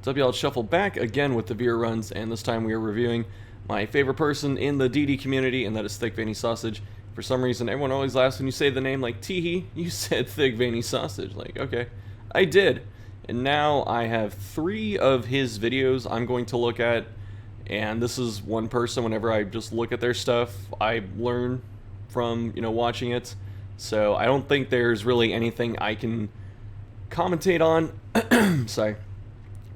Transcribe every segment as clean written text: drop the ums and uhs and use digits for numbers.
WL Shuffle back again with the viewer runs, and this time we are reviewing my favorite person in the DD community, and that is Thicc Veiny Sausage. For some reason, everyone always laughs when you say the name like, Teehee, you said Thicc Veiny Sausage. Like, okay, I did. And now I have 3 of his videos I'm going to look at, and this is one person. Whenever I just look at their stuff, I learn from, watching it. So I don't think there's really anything I can commentate on, sorry,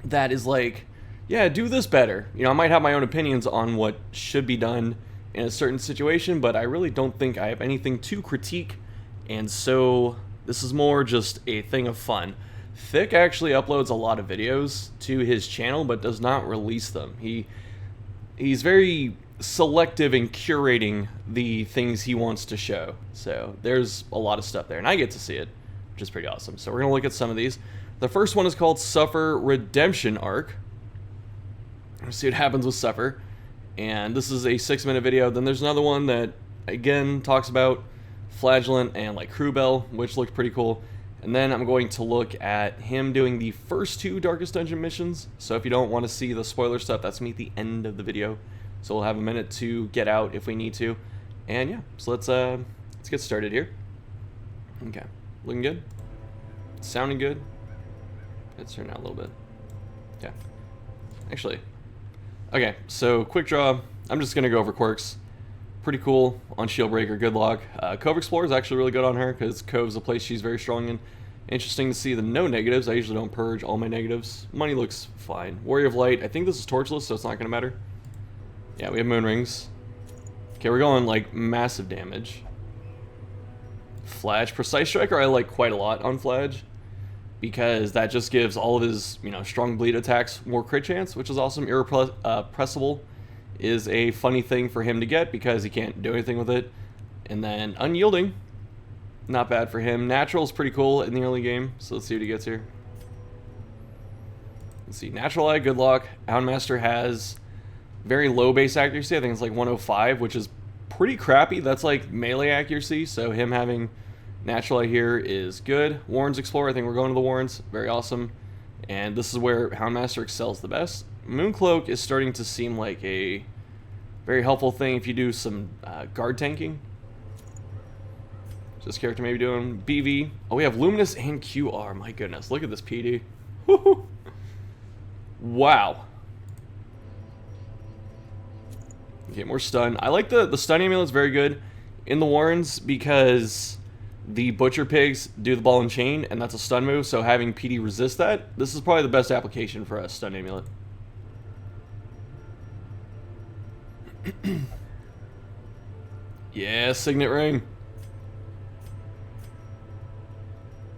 that is like, yeah, do this better. I might have my own opinions on what should be done in a certain situation, but I really don't think I have anything to critique, and so this is more just a thing of fun. Thicc actually uploads a lot of videos to his channel, but does not release them. He's very selective in curating the things he wants to show, so there's a lot of stuff there, and I get to see it, which is pretty awesome. So we're going to look at some of these. The first one is called Suffer Redemption Arc. Let's see what happens with Suffer. And this is a 6-minute video. Then there's another one that, again, talks about Flagellant and like Crewbell, which looked pretty cool. And then I'm going to look at him doing the first 2 Darkest Dungeon missions. So if you don't want to see the spoiler stuff, that's me at the end of the video. So we'll have a minute to get out if we need to. And yeah, so let's get started here. Okay, looking good, sounding good. Let's turn it out a little bit. Yeah, actually, okay. So quick draw. I'm just gonna go over quirks. Pretty cool on Shieldbreaker. Good luck. Cove Explorer is actually really good on her because Cove's a place she's very strong in. Interesting to see the no negatives. I usually don't purge all my negatives. Money looks fine. Warrior of Light. I think this is torchless, so it's not gonna matter. Yeah, we have moon rings. Okay, we're going like massive damage. Flage. Precise Striker I like quite a lot on Flage, because that just gives all of his, strong bleed attacks more crit chance, which is awesome. Irrepressible is a funny thing for him to get because he can't do anything with it. And then Unyielding, not bad for him. Natural is pretty cool in the early game, so let's see what he gets here. Let's see, Natural Eye, good luck. Houndmaster has very low base accuracy. I think it's like 105, which is pretty crappy. That's like melee accuracy, so him having Natural Eye here is good. Warren's Explorer, I think we're going to the Warrens. Very awesome. And this is where Houndmaster excels the best. Mooncloak is starting to seem like a very helpful thing if you do some guard tanking. This character may be doing BV. Oh, we have Luminous and QR. My goodness, look at this PD. Woohoo! Wow. Okay, more stun. I like the stun amulet's very good in the Warrens because the Butcher Pigs do the ball and chain, and that's a stun move, so having PD resist that, this is probably the best application for a stun amulet. Yeah, Signet Ring.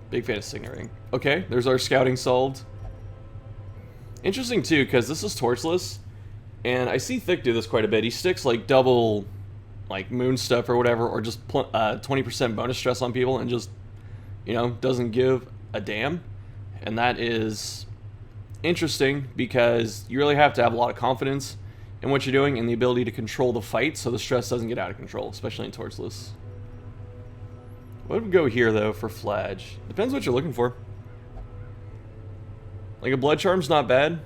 Big fan of Signet Ring. Okay, there's our scouting solved. Interesting too, because this is torchless, and I see Thicc do this quite a bit. He sticks like double like moon stuff or whatever, or just 20% bonus stress on people and just, doesn't give a damn. And that is interesting because you really have to have a lot of confidence in what you're doing and the ability to control the fight so the stress doesn't get out of control, especially in torchless. What would go here though for Flage? Depends what you're looking for. Like a Blood Charm's not bad.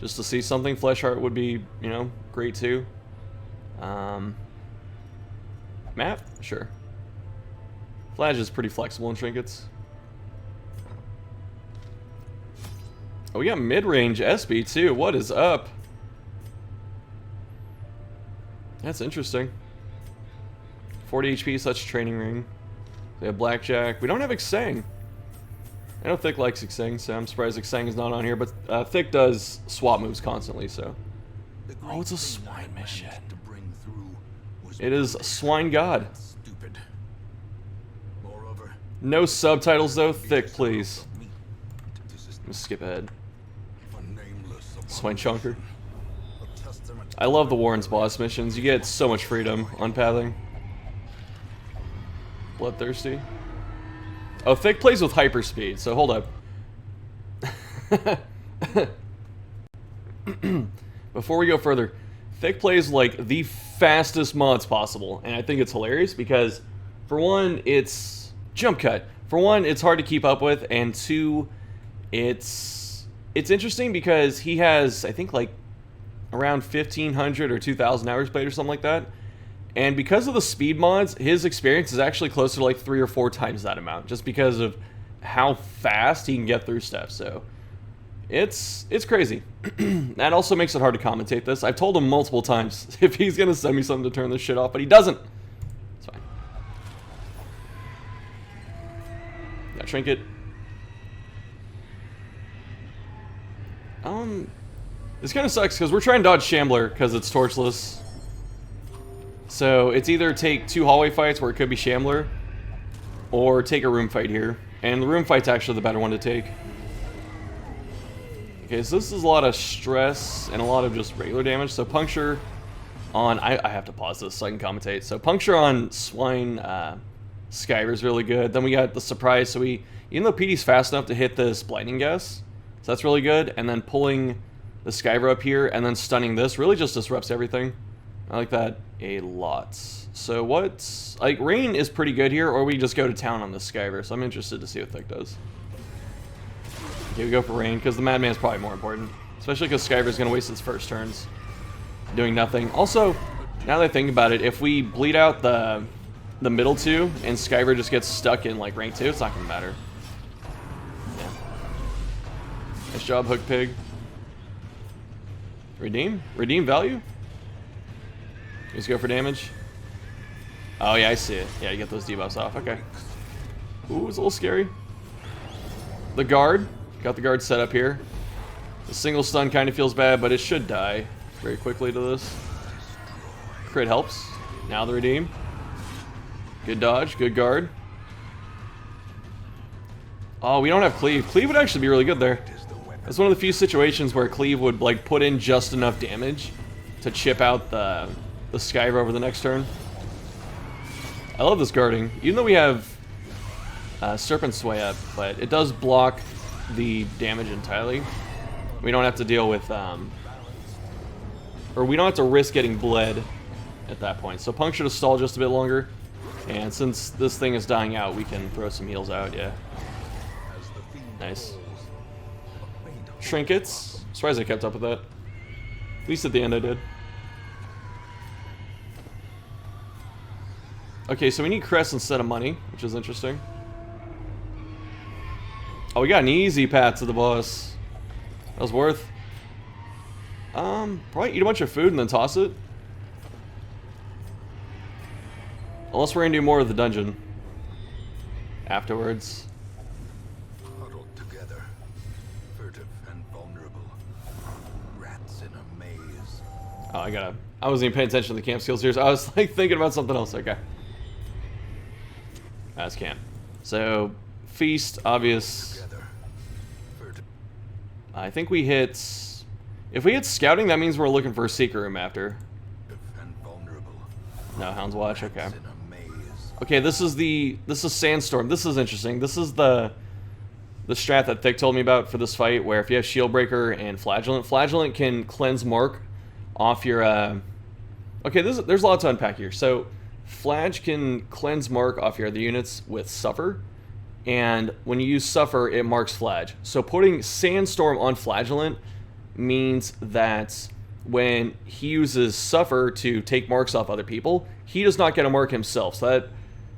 Just to see something. Flesh Heart would be, great too. Map? Sure. Flage is pretty flexible in trinkets. Oh, we got mid-range SB too. What is up? That's interesting. 40 HP, such training ring. We have Blackjack. We don't have Xang. I know Thicc likes Xang, so I'm surprised Xang is not on here, but Thicc does swap moves constantly, so. Oh, it's a swine mission. It is Swine God. No subtitles though. Thicc, please. Let's skip ahead. Swine Chunker. I love the Warren's boss missions. You get so much freedom on pathing. Bloodthirsty. Oh, Thicc plays with hyperspeed, so hold up. Before we go further, Thicc plays like the fastest mods possible, and I think it's hilarious because, for one, it's jump cut. For one, it's hard to keep up with, and two, it it's interesting because he has, I think, like around 1,500 or 2,000 hours played or something like that. And because of the speed mods, his experience is actually closer to like 3 or 4 times that amount, just because of how fast he can get through stuff. So it's crazy. That also makes it hard to commentate this. I've told him multiple times if he's gonna send me something to turn this shit off, but he doesn't. It's fine. Got trinket. This kind of sucks because we're trying to dodge Shambler because it's torchless. So it's either take 2 hallway fights where it could be Shambler, or take a room fight here. And the room fight's actually the better one to take. Okay, so this is a lot of stress and a lot of just regular damage. So puncture on... I have to pause this so I can commentate. So puncture on Swine Skyver is really good. Then we got the surprise. So even though PD's fast enough to hit this Blinding Gas, so that's really good. And then pulling the Skyver up here and then stunning this really just disrupts everything. I like that a lot. So what's... like, Rain is pretty good here, or we just go to town on this Skyver. So I'm interested to see what Thicc does. Okay, we go for Rain, because the Madman's probably more important. Especially because Skyver's going to waste its first turns doing nothing. Also, now that I think about it, if we bleed out the middle 2, and Skyver just gets stuck in, like, rank 2, it's not going to matter. Yeah. Nice job, Hook Pig. Redeem? Redeem value? Just go for damage. Oh, yeah, I see it. Yeah, you get those debuffs off. Okay. Ooh, it's a little scary. The guard. Got the guard set up here. The single stun kind of feels bad, but it should die very quickly to this. Crit helps. Now the redeem. Good dodge. Good guard. Oh, we don't have cleave. Cleave would actually be really good there. It's one of the few situations where cleave would like put in just enough damage to chip out the Skyver over the next turn. I love this guarding. Even though we have Serpent Sway up, but it does block the damage entirely. We don't have to deal with, or we don't have to risk getting bled at that point. So puncture to stall just a bit longer. And since this thing is dying out, we can throw some heals out, yeah. Nice. Trinkets. Surprised I kept up with that. At least at the end I did. Okay, so we need crests instead of money, which is interesting. Oh, we got an easy path to the boss. That was worth. Probably eat a bunch of food and then toss it. Unless we're gonna do more of the dungeon afterwards. Huddled together, furtive and vulnerable, rats in a maze. Oh, I wasn't even paying attention to the camp skills here, so I was like thinking about something else. Okay. That's camp. So, feast, obvious. I think we hit... if we hit scouting, that means we're looking for a secret room after. No, Hound's Watch, okay. Okay, this is Sandstorm. This is interesting. This is the strat that Thicc told me about for this fight, where if you have Shieldbreaker and Flagellant can cleanse mark off your... okay, there's a lot to unpack here. So, Flage can cleanse mark off your other units with Suffer, and when you use Suffer, it marks Flage. So putting Sandstorm on Flagellant means that when he uses Suffer to take marks off other people, he does not get a mark himself. So that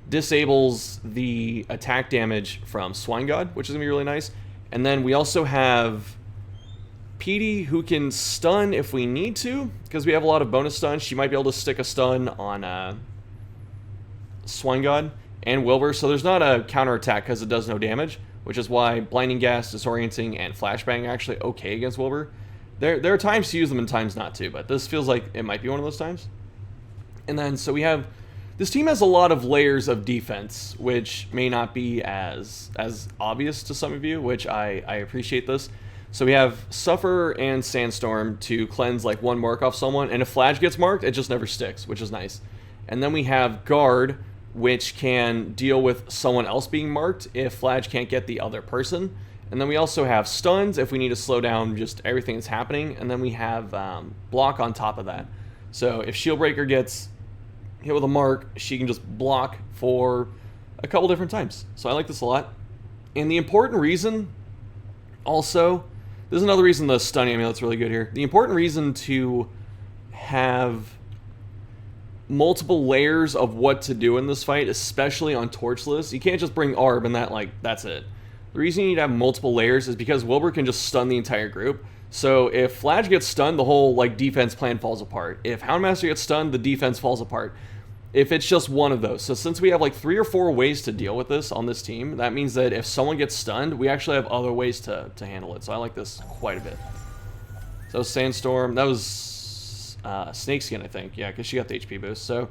disables the attack damage from Swine God, which is going to be really nice. And then we also have PD, who can stun if we need to, because we have a lot of bonus stuns. She might be able to stick a stun on Swine God and Wilbur, so there's not a counterattack because it does no damage, which is why Blinding Gas, Disorienting, and Flashbang are actually okay against Wilbur. There are times to use them and times not to, but this feels like it might be one of those times. And then, so we have... this team has a lot of layers of defense, which may not be as obvious to some of you, which I appreciate this. So we have Suffer and Sandstorm to cleanse like one mark off someone, and if Flage gets marked, it just never sticks, which is nice. And then we have Guard, which can deal with someone else being marked if Flage can't get the other person. And then we also have Stuns if we need to slow down just everything that's happening. And then we have Block on top of that. So if Shieldbreaker gets hit with a mark, she can just block for a couple different times. So I like this a lot. And the important reason also This is another reason the stunning amulet's really good here. The important reason to have multiple layers of what to do in this fight, especially on torchless. You can't just bring Arb and that's it. The reason you need to have multiple layers is because Wilbur can just stun the entire group. So if Flash gets stunned, the whole defense plan falls apart. If Houndmaster gets stunned, the defense falls apart. If it's just one of those. So since we have 3 or 4 ways to deal with this on this team, that means that if someone gets stunned, we actually have other ways to handle it. So I like this quite a bit. So Sandstorm, that was Snakeskin, I think. Yeah, because she got the HP boost. So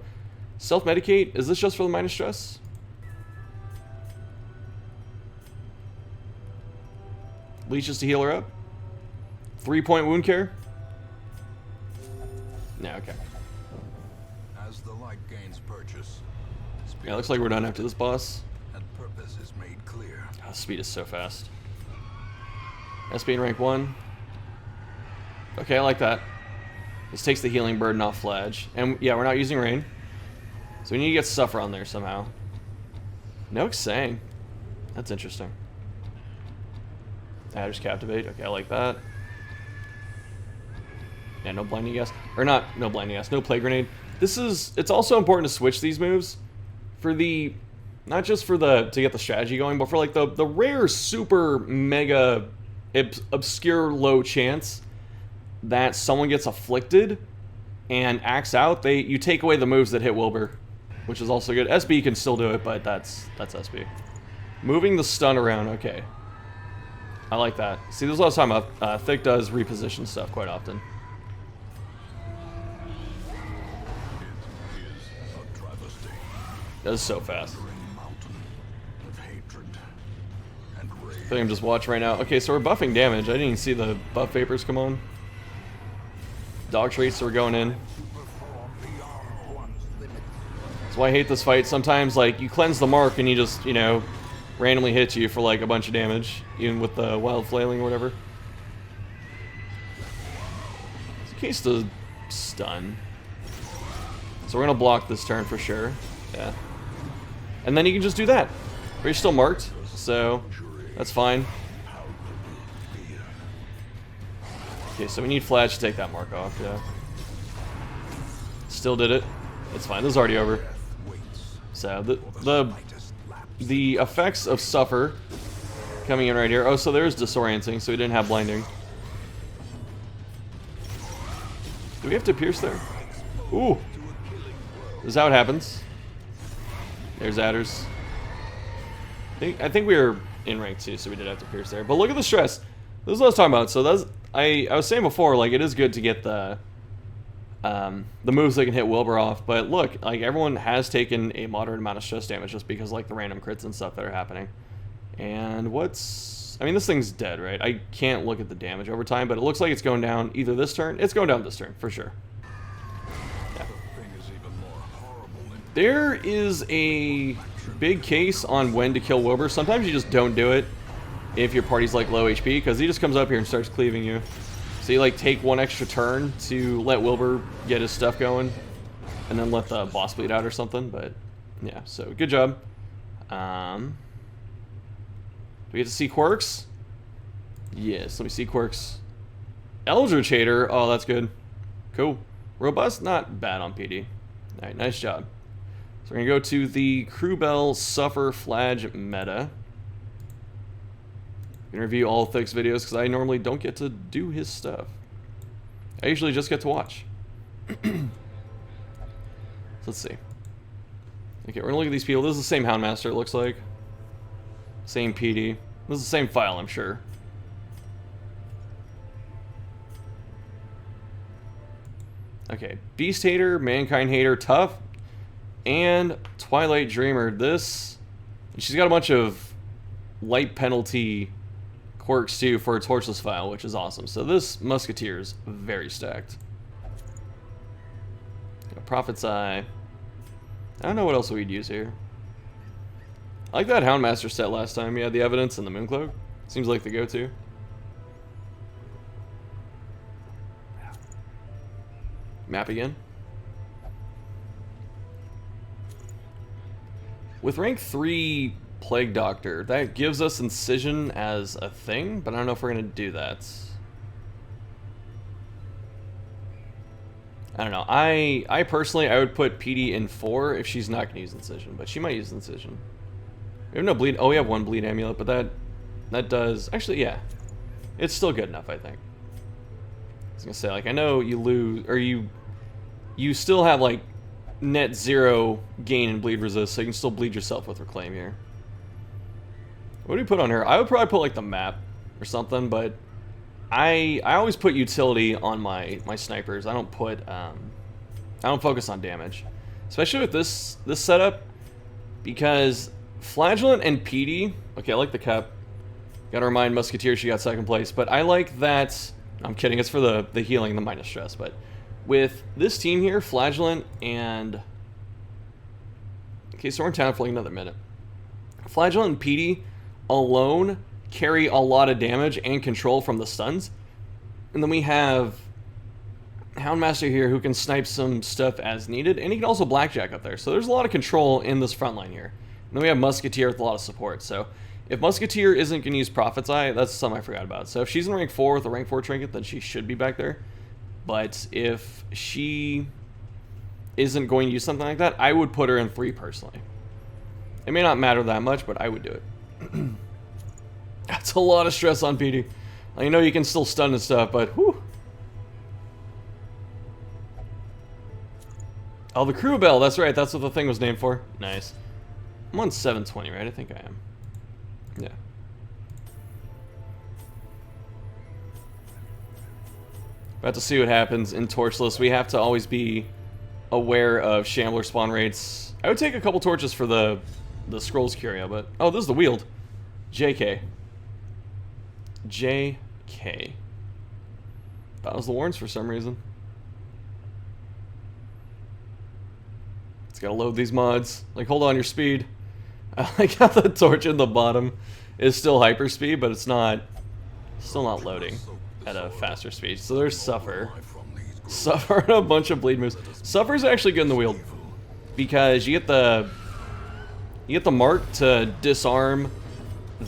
self-medicate, is this just for the minus stress? Leeches to heal her up. 3-point wound care. No, okay. As the light gains purchase, Yeah, looks like we're done after this boss. and purpose is made clear. Oh, speed is so fast. SP in rank 1. Okay, I like that. This takes the healing burden off Fladge. And yeah, we're not using rain. So we need to get Suffer on there somehow. No Xang. That's interesting. Just Captivate. Okay, I like that. Yeah, no Blinding Gas. Or not, no Blinding Gas. No Plague Grenade. It's also important to switch these moves. For the, not just for to get the strategy going, but for the rare super mega obscure low chance that someone gets afflicted and acts out, you take away the moves that hit Wilbur, which is also good. SB can still do it, but that's SB. Moving the stun around, okay. I like that. See, this is what I was talking about. Thicc does reposition stuff quite often. That is so fast. I think I'm just watching right now. Okay, so we're buffing damage. I didn't even see the buff vapors come on. Dog treats are going in. That's why I hate this fight. Sometimes, you cleanse the mark and he just, randomly hits you for, a bunch of damage. Even with the wild flailing or whatever. It's a case to stun. So we're going to block this turn for sure. Yeah. And then you can just do that. But you're still marked, so that's fine. Okay, so we need Flash to take that mark off, yeah. Still did it. It's fine, this is already over. So, the effects of Suffer coming in right here. Oh, so there's Disorienting, so we didn't have Blinding. Do we have to pierce there? Ooh! This is how it happens. There's Adders. I think we were in rank 2, so we did have to pierce there. But look at the stress. This is what I was talking about. So that's I was saying before, it is good to get the moves that can hit Wilbur off. But look, everyone has taken a moderate amount of stress damage just because the random crits and stuff that are happening. And I mean, this thing's dead, right? I can't look at the damage over time, but it looks like it's going down either this turn. It's going down this turn for sure. Yeah. There is a big case on when to kill Wilbur. Sometimes you just don't do it if your party's low HP, because he just comes up here and starts cleaving you. So you take one extra turn to let Wilbur get his stuff going, and then let the boss bleed out or something. But yeah, so good job. Do we get to see quirks? Yes, let me see quirks. Eldritch Hater, oh that's good. Cool. Robust, not bad on PD. Alright, nice job. So we're gonna go to the Crewbell Suffer Fladge meta. I'm gonna review all of Thicc's videos because I normally don't get to do his stuff. I usually just get to watch. So let's see. Okay, we're gonna look at these people. This is the same Houndmaster, it looks like. Same PD. This is the same file, I'm sure. Okay, Beast Hater, Mankind Hater, Tough, and Twilight Dreamer. She's got a bunch of light penalty quirks too for a torchless file, which is awesome. So this Musketeer is very stacked. Prophet's Eye. I don't know what else we'd use here. I like that Houndmaster set last time. Yeah, the Evidence and the Mooncloak. Seems like the go-to. Map again. With rank 3 Plague Doctor, that gives us Incision as a thing, but I don't know if we're going to do that. I don't know. I personally, I would put PD in 4 if she's not going to use Incision, but she might use Incision. We have no bleed. Oh, we have 1 bleed amulet, but that does actually, yeah, it's still good enough, I think. I was gonna say, like, I know you lose, or you still have like net 0 gain in bleed resist, so you can still bleed yourself with Reclaim here. What do we put on her? I would probably put like the map or something, but I always put utility on my snipers. I don't focus on damage, especially with this setup, because Flagellant and PD. Okay, I like the cap. Gotta remind Musketeer she got 2nd place, but I like that. I'm kidding. It's for the healing, the minus stress. But with this team here, Flagellant and okay, so we're in town for like another minute. Flagellant and PD alone carry a lot of damage and control from the stuns. And then we have Houndmaster here who can snipe some stuff as needed, and he can also blackjack up there. So there's a lot of control in this front line here. And then we have Musketeer with a lot of support. So if Musketeer isn't going to use Prophet's Eye, that's something I forgot about. So if she's in rank 4 with a rank 4 trinket, then she should be back there. But if she isn't going to use something like that, I would put her in 3 personally. It may not matter that much, but I would do it. That's a lot of stress on PD. I know you can still stun and stuff, but whew. Oh, the crew bell. That's right. That's what the thing was named for. Nice. I'm on 720, right? I think I am. Yeah. About to see what happens in Torchless. We have to always be aware of Shambler spawn rates. I would take a couple torches for the Scrolls Curio, but... Oh, this is the Wield. JK. JK. That was the Warrens for some reason. It's gotta load these mods. Like, hold on your speed. I like how the torch in the bottom is still hyperspeed, but it's not... Still not loading at a faster speed. So there's Suffer. Suffer and a bunch of bleed moves. Suffer's actually good in the Wield, because you get the mark to disarm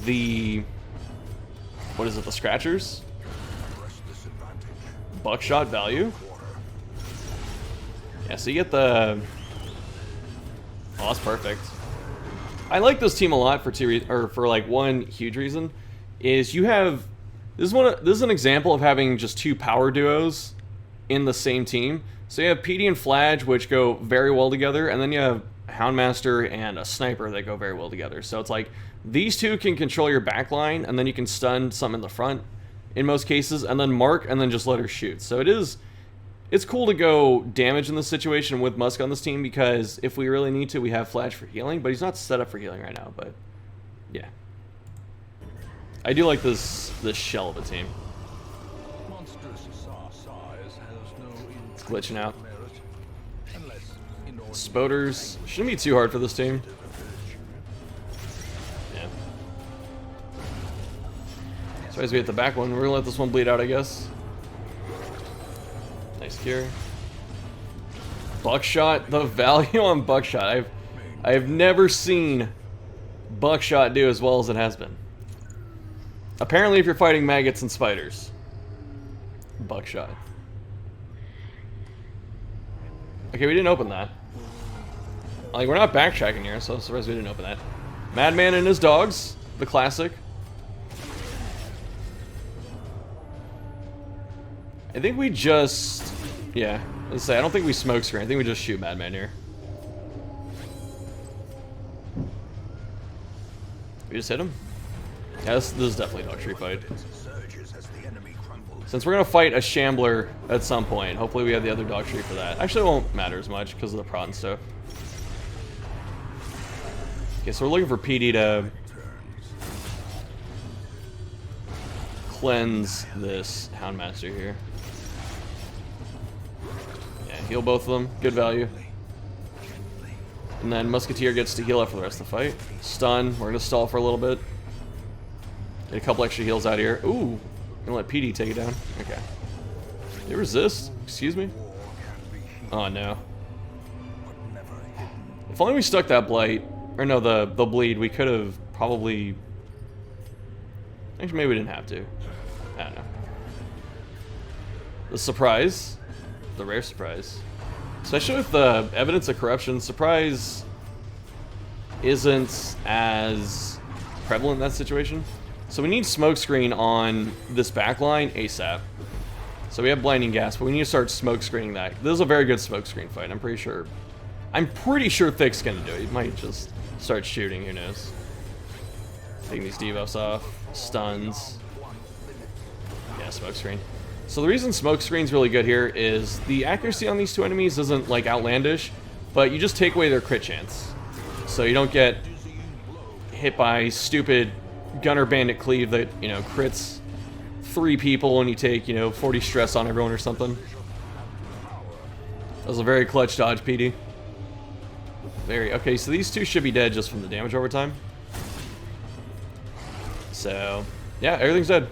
the... What is it, the Scratchers? Buckshot value? Yeah, so you get the... Oh, that's perfect. I like this team a lot for one huge reason, is you have... This is an example of having just 2 power duos in the same team. So you have PD and Flage, which go very well together, and then you have Houndmaster and a Sniper that go very well together. So it's like, these 2 can control your backline, and then you can stun some in the front, in most cases, and then mark, and then just let her shoot. So it's cool to go damage in this situation with Musk on this team, because if we really need to, we have Flash for healing, but he's not set up for healing right now, but yeah. I do like this shell of a team. It's glitching out. Spoders shouldn't be too hard for this team. Yeah. So as we hit the back one, we're gonna let this one bleed out, I guess. Nice cure. Buckshot, the value on Buckshot. I've never seen Buckshot do as well as it has been. Apparently, if you're fighting maggots and spiders, Buckshot. Okay, we didn't open that. Like, we're not backtracking here, so I'm surprised we didn't open that. Madman and his dogs, the classic. I think we just... Yeah, let's say, I don't think we smoke screen. I think we just shoot Madman here. We just hit him? Yeah, this is definitely a dog tree fight. Since we're going to fight a Shambler at some point, hopefully we have the other dog tree for that. Actually, it won't matter as much because of the prod and stuff. Okay, so we're looking for PD to cleanse this Houndmaster here. Yeah, heal both of them. Good value. And then Musketeer gets to heal up for the rest of the fight. Stun. We're going to stall for a little bit. Get a couple extra heals out here. Ooh. Gonna let PD take it down. Okay. They resist? Excuse me? Oh no. If only we stuck that blight. Or no, the bleed. We could have probably... Actually, maybe we didn't have to. I don't know. The surprise. The rare surprise. Especially with the evidence of corruption, surprise isn't as prevalent in that situation. So we need smokescreen on this backline ASAP. So we have blinding gas, but we need to start smokescreening that. This is a very good smokescreen fight, I'm pretty sure. I'm pretty sure Thick's gonna do it. He might just start shooting, who knows. Taking these debuffs off. Stuns. Yeah, smokescreen. So the reason smokescreen's really good here is the accuracy on these two enemies isn't like outlandish, but you just take away their crit chance. So you don't get hit by stupid Gunner Bandit Cleave that, you know, crits 3 people and you take, you know, 40 stress on everyone or something. That was a very clutch dodge, PD. Very, okay, so these two should be dead just from the damage over time. So, yeah, everything's dead.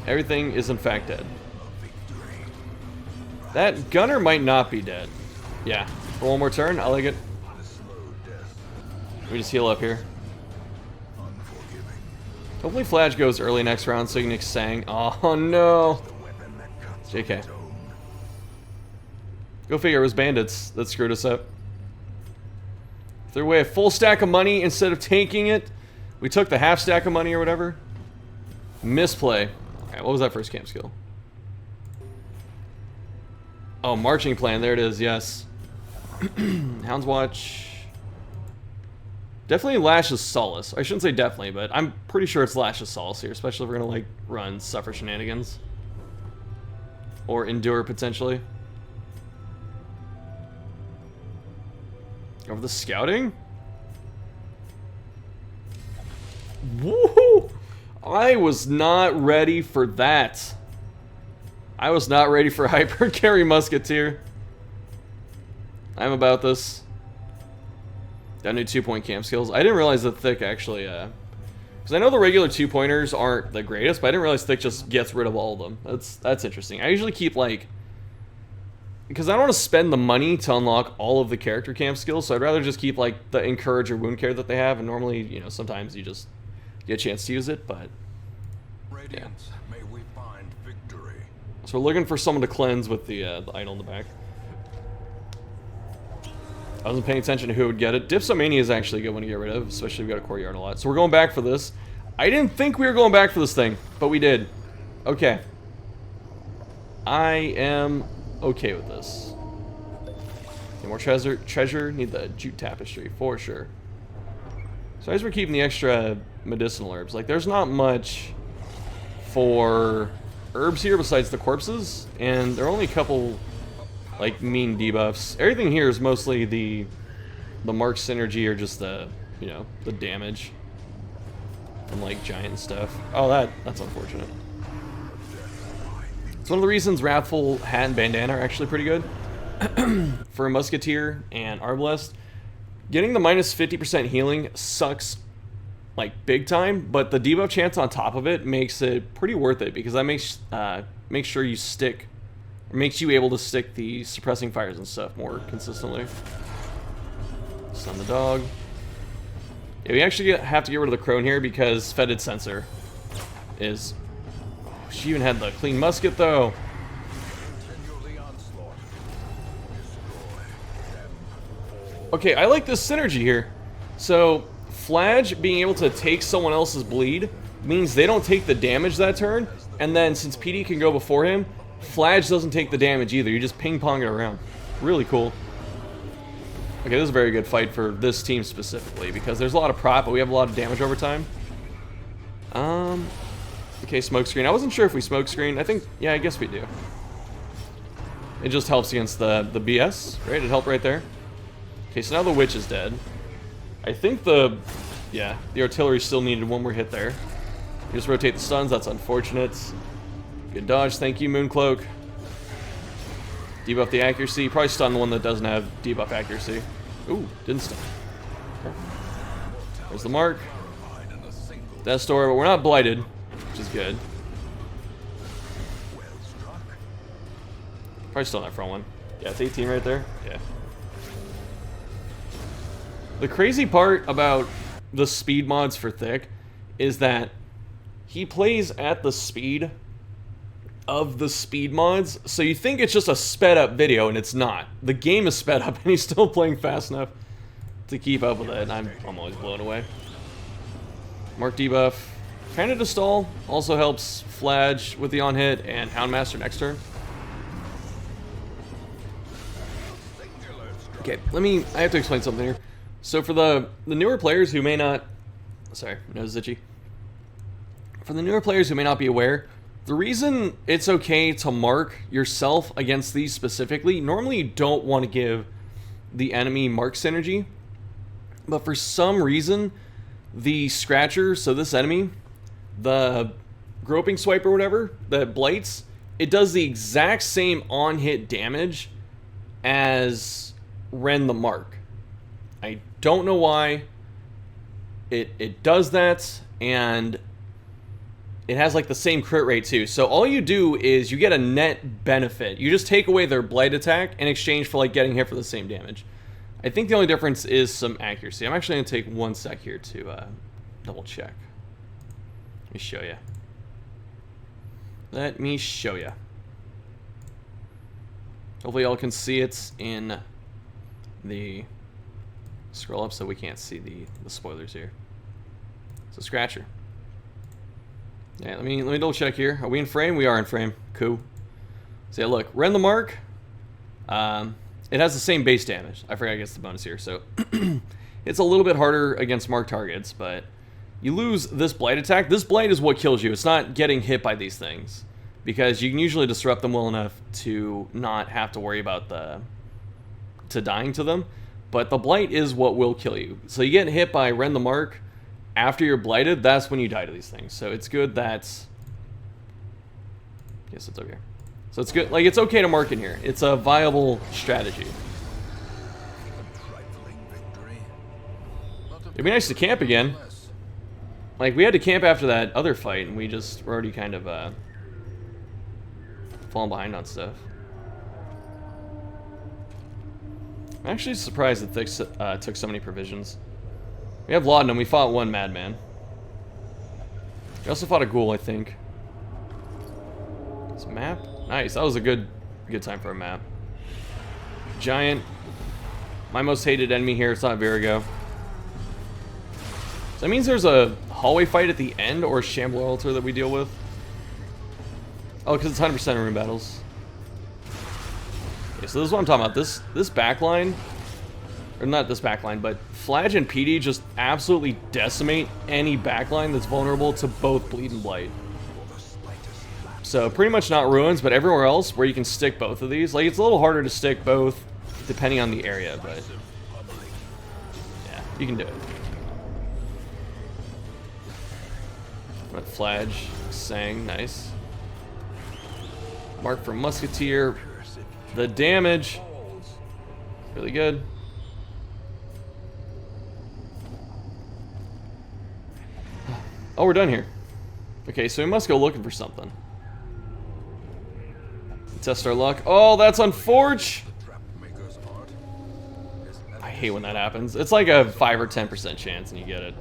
Everything is in fact dead. That Gunner might not be dead. Yeah, for one more turn, I like it. We just heal up here. Hopefully Flash goes early next round so you can Sang. Oh no! JK. Go figure, it was bandits that screwed us up. Threw away a full stack of money instead of taking it. We took the half stack of money or whatever. Misplay. Okay, what was that first camp skill? Oh, marching plan, there it is, yes. Hound's Watch. Definitely Lash's Solace. I shouldn't say definitely, but I'm pretty sure it's Lash's Solace here, especially if we're gonna like run Suffer shenanigans. Or Endure potentially. Over the scouting? Woohoo! I was not ready for that. I was not ready for Hyper Carry Musketeer. I'm about this. Got new 2-point camp skills. I didn't realize that Thicc actually, because I know the regular 2-pointers aren't the greatest, but I didn't realize Thicc just gets rid of all of them. That's interesting. I usually keep like, because I don't want to spend the money to unlock all of the character camp skills, so I'd rather just keep like the Encourage or Wound Care that they have, and normally, you know, sometimes you just get a chance to use it, but yeah. May we find victory. So we're looking for someone to cleanse with the idol in the back. I wasn't paying attention to who would get it. Dipsomania is actually a good one to get rid of, especially if we've got a courtyard a lot. So we're going back for this. I didn't think we were going back for this thing, but we did. Okay. I am okay with this. Need more treasure. Need the jute tapestry, for sure. So as we're keeping the extra medicinal herbs, like there's not much for herbs here besides the corpses, and there are only a couple like mean debuffs. Everything here is mostly the mark synergy or just the, you know, the damage from like giant stuff. Oh, that's unfortunate. It's one of the reasons Wrathful Hat and Bandana are actually pretty good for a Musketeer and Arbalest. Getting the minus 50% healing sucks like big time, but the debuff chance on top of it makes it pretty worth it, because that makes sure you stick, or makes you able to stick the suppressing fires and stuff more consistently. Stun the dog. Yeah, we actually have to get rid of the crone here because Fetid Sensor is... Oh, she even had the clean musket though. Okay, I like this synergy here. So, Flage being able to take someone else's bleed means they don't take the damage that turn, and then since PD can go before him, Flage doesn't take the damage either. You just ping-pong it around. Really cool. Okay, this is a very good fight for this team specifically, because there's a lot of prop, but we have a lot of damage over time. Okay, smokescreen. I wasn't sure if we smokescreen. I think, yeah, I guess we do. It just helps against the BS, right? It helped right there. Okay, so now the witch is dead. I think the artillery still needed one more hit there. You just rotate the stuns, that's unfortunate. Good dodge, thank you, Mooncloak. Debuff the accuracy. Probably stun the one that doesn't have debuff accuracy. Ooh, didn't stun. Okay. There's the mark. Death Store, but we're not blighted, which is good. Probably still that front one. Yeah, it's 18 right there. Yeah. The crazy part about the speed mods for Thicc is that he plays at the speed of the speed mods, so you think it's just a sped up video, and it's not. The game is sped up, and he's still playing fast enough to keep up with it, and I'm always blown away. Mark debuff, kind of to stall, also helps Fladge with the on hit, and Houndmaster next turn. Okay, I have to explain something here. So for the newer players who may not, sorry, nose itchy. For the newer players who may not be aware, the reason it's okay to mark yourself against these specifically, normally you don't want to give the enemy mark synergy, but for some reason, the Scratcher, so this enemy, the Groping Swipe or whatever, that blights, it does the exact same on-hit damage as Ren the Mark. I don't know why it does that, and it has like the same crit rate too. So all you do is you get a net benefit. You just take away their blight attack in exchange for like getting hit for the same damage. I think the only difference is some accuracy. I'm actually going to take 1 sec here to double check. Let me show you. Let me show you. Hopefully y'all can see it in the scroll up so we can't see the spoilers here. So Scratcher. Yeah, let me double check here. Are we in frame? We are in frame. Cool. So yeah, look, Ren the Mark. It has the same base damage. I forgot I guess the bonus here. So it's a little bit harder against marked targets, but you lose this blight attack. This blight is what kills you. It's not getting hit by these things, because you can usually disrupt them well enough to not have to worry about dying to them. But the blight is what will kill you. So you get hit by Ren the Mark after you're blighted, that's when you die to these things. So it's good that... Yes, it's over here. So it's good. Like, it's okay to mark in here. It's a viable strategy. It'd be nice to camp again. Like, we had to camp after that other fight, and we just were already kind of falling behind on stuff. I'm actually surprised that Thicc took so many provisions. We have Laudanum. We fought one Madman. We also fought a Ghoul, I think. It's a map? Nice. That was a good time for a map. Giant. My most hated enemy here. It's not Virigo. So that means there's a hallway fight at the end, or a Shambler Altar that we deal with. Oh, because it's 100% in room battles. Okay, so this is what I'm talking about. This backline, or not this backline, but Fladge and PD just absolutely decimate any backline that's vulnerable to both Bleed and Blight. So pretty much not Ruins, but everywhere else where you can stick both of these. Like, it's a little harder to stick both depending on the area, but yeah, you can do it. Let Fladge sang, nice. Mark for Musketeer. The damage, really good. Oh, we're done here. Okay, so we must go looking for something. Test our luck. Oh, that's unfortunate. I hate when that happens. It's like a 5 or 10% chance and you get it.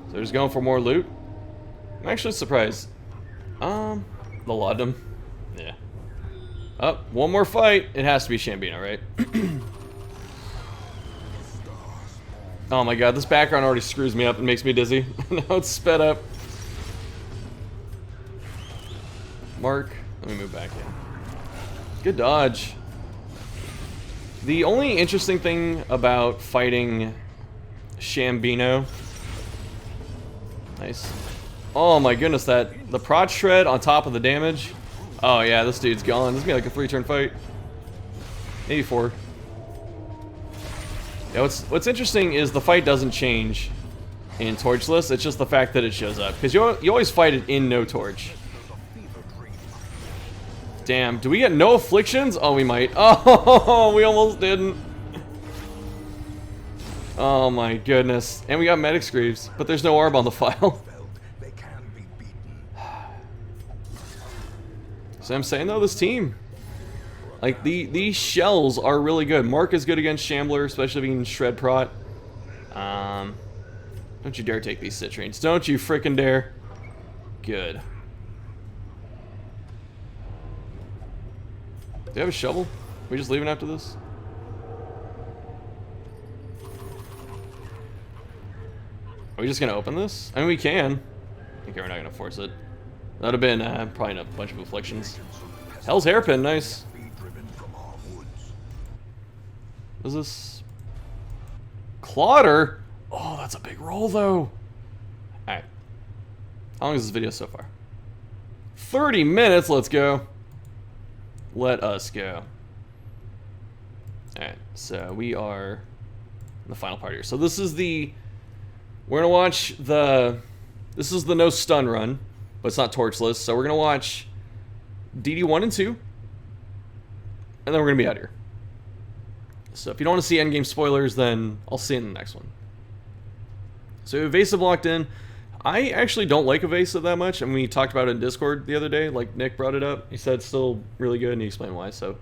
So they're just going for more loot. I'm actually surprised. The Laudanum. Yeah. Oh, one more fight. It has to be Shambino, right? Oh my god, this background already screws me up and makes me dizzy. Now it's sped up. Mark. Let me move back in. Good dodge. The only interesting thing about fighting Shambino... Nice. Oh my goodness, the prod shred on top of the damage. Oh yeah, this dude's gone. This is gonna be like a 3-turn fight. Maybe 4. Yeah, what's interesting is the fight doesn't change in Torchless. It's just the fact that it shows up. Because you always fight it in no torch. Damn, do we get no afflictions? Oh, we might. Oh, we almost didn't. Oh my goodness. And we got Medic Screeves, but there's no ARB on the file. So I'm saying though, this team, like these shells are really good. Mark is good against Shambler, especially being Shred Prot. But Don't you dare take these citrines. Don't you frickin' dare. Good. Do you have a shovel? Are we just leaving after this? Are we just gonna open this? I mean, we can. Okay, we're not gonna force it. That'd have been probably a bunch of afflictions. Hell's hairpin, nice. What is this? Clotter? Oh, that's a big roll, though. Alright. How long is this video so far? 30 minutes, let's go. Let us go. Alright, so we are in the final part here. So this is the... We're gonna watch the... This is the no stun run, but it's not torchless. So we're gonna watch DD 1 and 2. And then we're gonna be out here. So if you don't want to see endgame spoilers, then I'll see you in the next one. So evasive locked in. I actually don't like evasive that much, and we talked about it in Discord the other day. Like Nick brought it up. He said it's still really good, and he explained why. So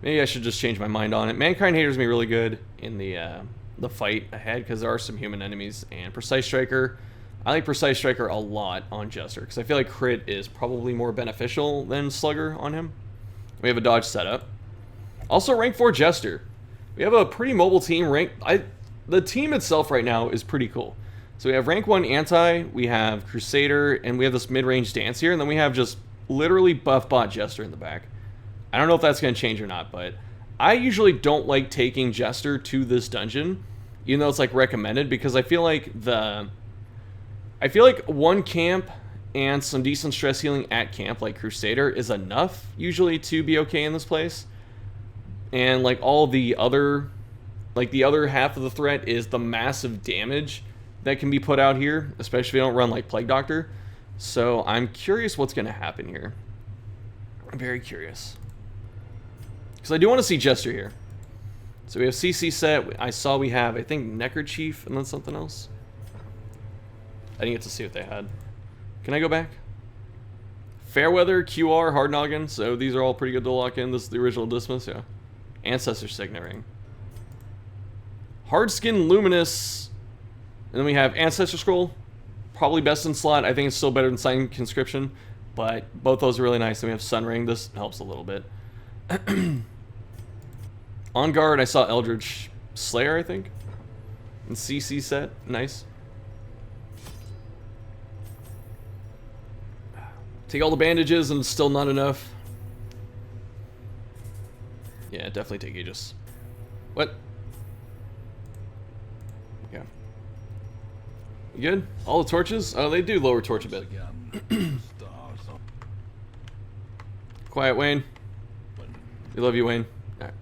maybe I should just change my mind on it. Mankind Hater's gonna be really good in the fight ahead because there are some human enemies, and Precise Striker. I like Precise Striker a lot on Jester because I feel like crit is probably more beneficial than Slugger on him. We have a dodge setup. Also rank 4 Jester. We have a pretty mobile team. The team itself right now is pretty cool. So we have rank 1 Anti, we have Crusader, and we have this mid-range dance here, and then we have just literally buff bot Jester in the back. I don't know if that's going to change or not, but I usually don't like taking Jester to this dungeon, even though it's like recommended, because I feel like one camp and some decent stress healing at camp, like Crusader, is enough usually to be okay in this place. And like all the other half of the threat is the massive damage that can be put out here, especially if you don't run like Plague Doctor. So I'm curious what's going to happen here. I'm very curious. Because I do want to see Jester here. So we have CC set. I saw we have, I think, Necrochief and then something else. I didn't get to see what they had. Can I go back? Fairweather, QR, Hard Noggin. So these are all pretty good to lock in. This is the original Dismas, yeah. Ancestor Signet Ring. Hard Skin Luminous. And then we have Ancestor Scroll. Probably best in slot. I think it's still better than Sign Conscription. But both those are really nice. Then we have Sun Ring. This helps a little bit. On guard, I saw Eldritch Slayer, I think. And CC set. Nice. Take all the bandages and it's still not enough. Yeah, definitely take Aegis. What? Yeah. You good? All the torches? Oh, they do lower torch a bit. Quiet, Wayne. We love you, Wayne. Alright.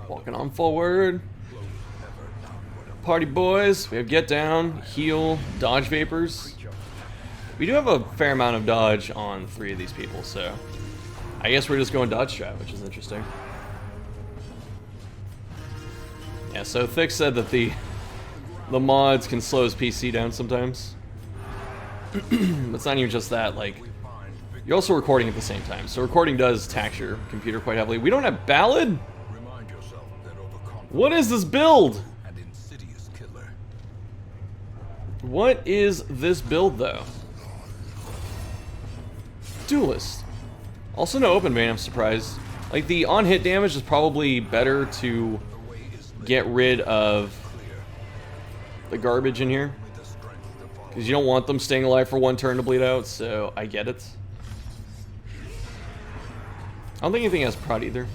Walking on forward. Party boys. We have Get Down, Heal, Dodge Vapors. We do have a fair amount of dodge on 3 of these people, so I guess we're just going dodge strat, which is interesting. Yeah, so Thicc said that the mods can slow his PC down sometimes. It's not even just that, like, you're also recording at the same time, so recording does tax your computer quite heavily. We don't have Ballad? What is this build? What is this build, though? Duelist. Also no open vein, I'm surprised. Like, the on-hit damage is probably better to get rid of the garbage in here. Because you don't want them staying alive for 1 turn to bleed out, so I get it. I don't think anything has prod either.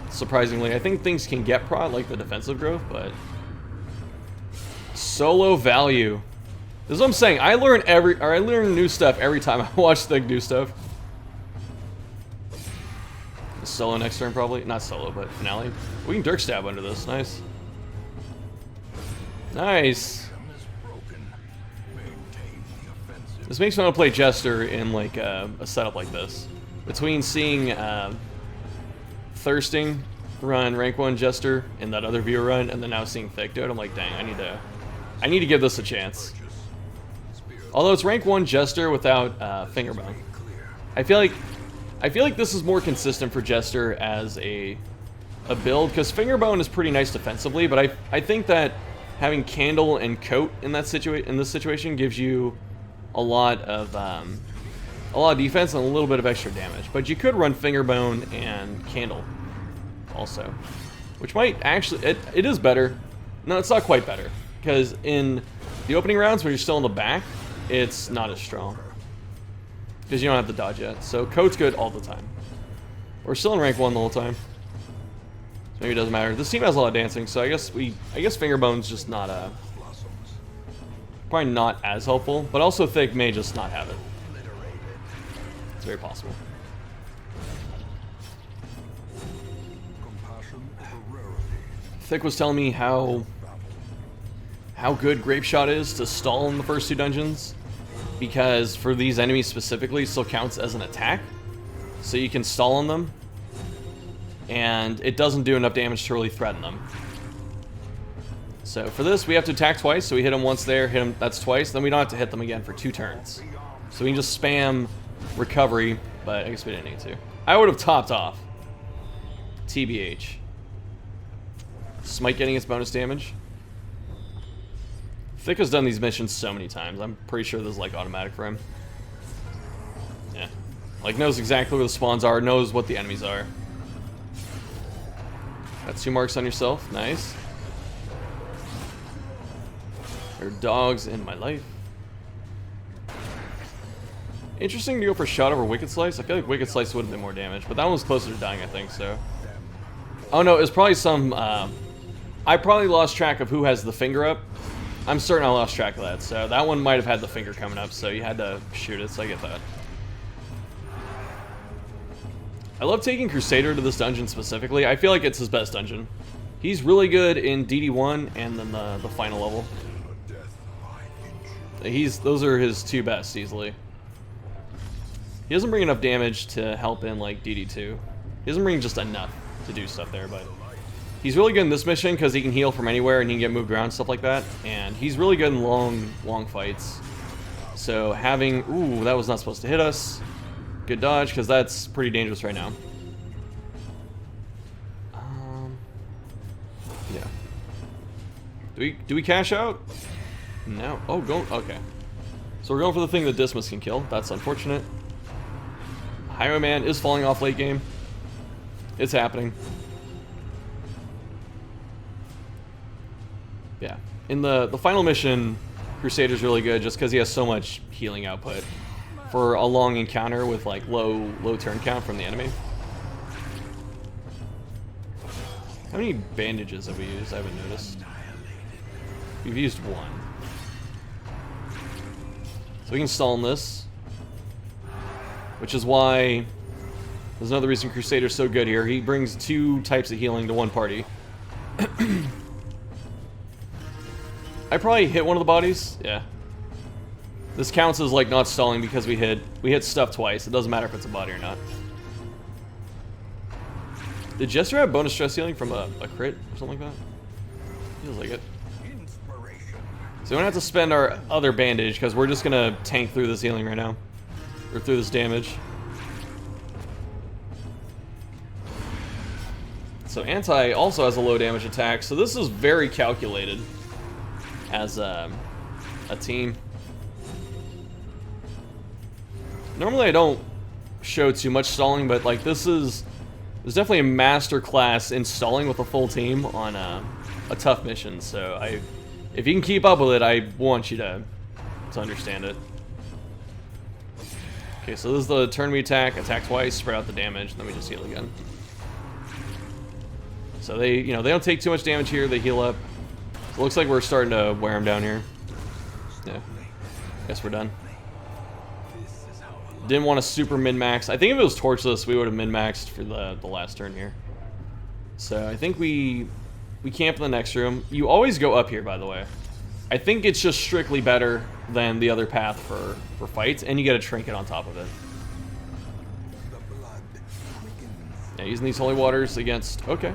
Surprisingly, I think things can get prod, like the defensive growth, but... Solo value. This is what I'm saying. I learn new stuff every time I watch Thicc do stuff. Solo next turn, probably. Not solo, but finale. We can Dirk Stab under this. Nice. Nice. This makes me want to play Jester in like a setup like this. Between seeing Thirsting run rank 1 Jester in that other viewer run, and then now seeing Thicc do it, I'm like, dang, I need to give this a chance. Although it's rank 1 Jester without Fingerbone. I feel like this is more consistent for Jester as a a build, because Fingerbone is pretty nice defensively, but I think that having Candle and Coat in this situation gives you a lot of defense and a little bit of extra damage. But you could run Fingerbone and Candle also, which might actually it is better. No, it's not quite better, because in the opening rounds when you're still in the back, it's not as strong because you don't have the dodge yet. So Coat's good all the time. We're still in rank 1 the whole time, so maybe it doesn't matter. This team has a lot of dancing, so I guess Fingerbone's just not probably not as helpful, but also Thicc may just not have it. It's very possible. Thicc was telling me how good Grape Shot is to stall in the first 2 dungeons, because for these enemies specifically, it still counts as an attack, so you can stall on them, and it doesn't do enough damage to really threaten them. So for this, we have to attack twice, so we hit him once there, hit him, that's twice, then we don't have to hit them again for 2 turns. So we can just spam recovery, but I guess we didn't need to. I would have topped off. TBH. Smite getting its bonus damage. Thicc has done these missions so many times. I'm pretty sure this is like automatic for him. Yeah. Like knows exactly where the spawns are, knows what the enemies are. Got 2 marks on yourself. Nice. There are dogs in my life. Interesting to go for shot over Wicked Slice. I feel like Wicked Slice would have been more damage, but that one was closer to dying, I think, so. Oh no, it was probably some, I probably lost track of who has the finger up. I'm certain I lost track of that, so that one might have had the finger coming up, so you had to shoot it, so I get that. I love taking Crusader to this dungeon specifically. I feel like it's his best dungeon. He's really good in DD1 and then the final level. Those are his 2 best easily. He doesn't bring enough damage to help in like DD2. He doesn't bring just enough to do stuff there, but he's really good in this mission because he can heal from anywhere and he can get moved around, stuff like that. And he's really good in long fights. So having, ooh, that was not supposed to hit us. Good dodge, because that's pretty dangerous right now. Yeah. Do we cash out? No. Oh, go. Okay. So we're going for the thing that Dismas can kill. That's unfortunate. Highwayman is falling off late game. It's happening. Yeah. In the final mission, Crusader's really good just because he has so much healing output for a long encounter with like low turn count from the enemy. How many bandages have we used? I haven't noticed. We've used 1. So we can stall on this, which is why there's another reason Crusader's so good here. He brings 2 types of healing to 1 party. I probably hit one of the bodies. Yeah. This counts as like not stalling because we hit stuff twice. It doesn't matter if it's a body or not. Did Jester have bonus stress healing from a crit or something like that? Feels like it. So we don't have to spend our other bandage because we're just gonna tank through this healing right now. Or through this damage. So Anti also has a low damage attack, so this is very calculated as a team. Normally I don't show too much stalling, but like there's definitely a master class in stalling with a full team on a tough mission. So if you can keep up with it, I want you to understand it. Okay, so this is the turn we attack twice, spread out the damage, and then we just heal again. So they don't take too much damage here. They heal up. So it looks like we're starting to wear them down here. Yeah, guess we're done. Didn't want to super min-max. I think if it was torchless, we would have min-maxed for the last turn here. So I think we camp in the next room. You always go up here, by the way. I think it's just strictly better than the other path for fights, and you get a trinket on top of it. Yeah, using these holy waters against... Okay.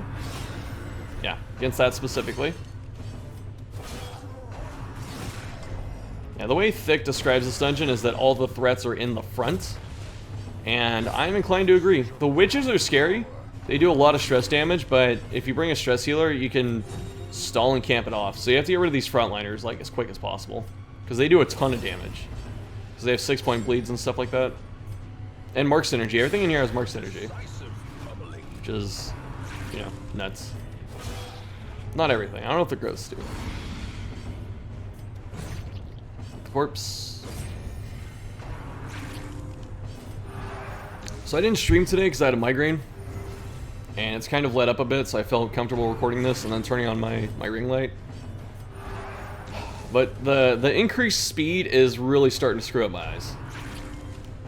Yeah, against that specifically. Yeah, the way Thicc describes this dungeon is that all the threats are in the front, and I'm inclined to agree. The witches are scary, They do a lot of stress damage, but if you bring a stress healer, you can stall and camp it off. So you have to get rid of these frontliners like as quick as possible, because they do a ton of damage. Because they have 6-point bleeds and stuff like that. And mark synergy. Everything in here has mark synergy, which is, you know, nuts. Not everything. I don't know if the growths do. Corpse. So I didn't stream today because I had a migraine. And it's kind of let up a bit, so I felt comfortable recording this and then turning on my ring light. But the increased speed is really starting to screw up my eyes.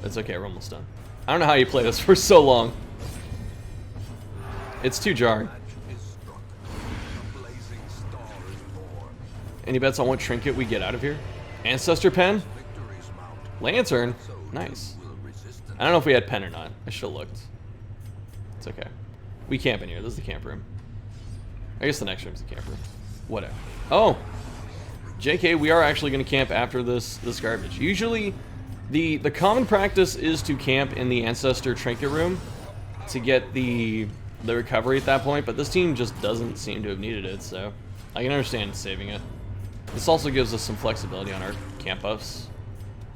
It's okay, we're almost done. I don't know how you play this for so long. It's too jarring. Any bets on what trinket we get out of here? Ancestor pen? Lantern? Nice. I don't know if we had pen or not. I should have looked. It's okay. We camp in here. This is the camp room. I guess the next room's the camp room. Whatever. Oh! JK, we are actually going to camp after this garbage. Usually, the common practice is to camp in the Ancestor Trinket room to get the recovery at that point, but this team just doesn't seem to have needed it, so I can understand saving it. This also gives us some flexibility on our camp buffs,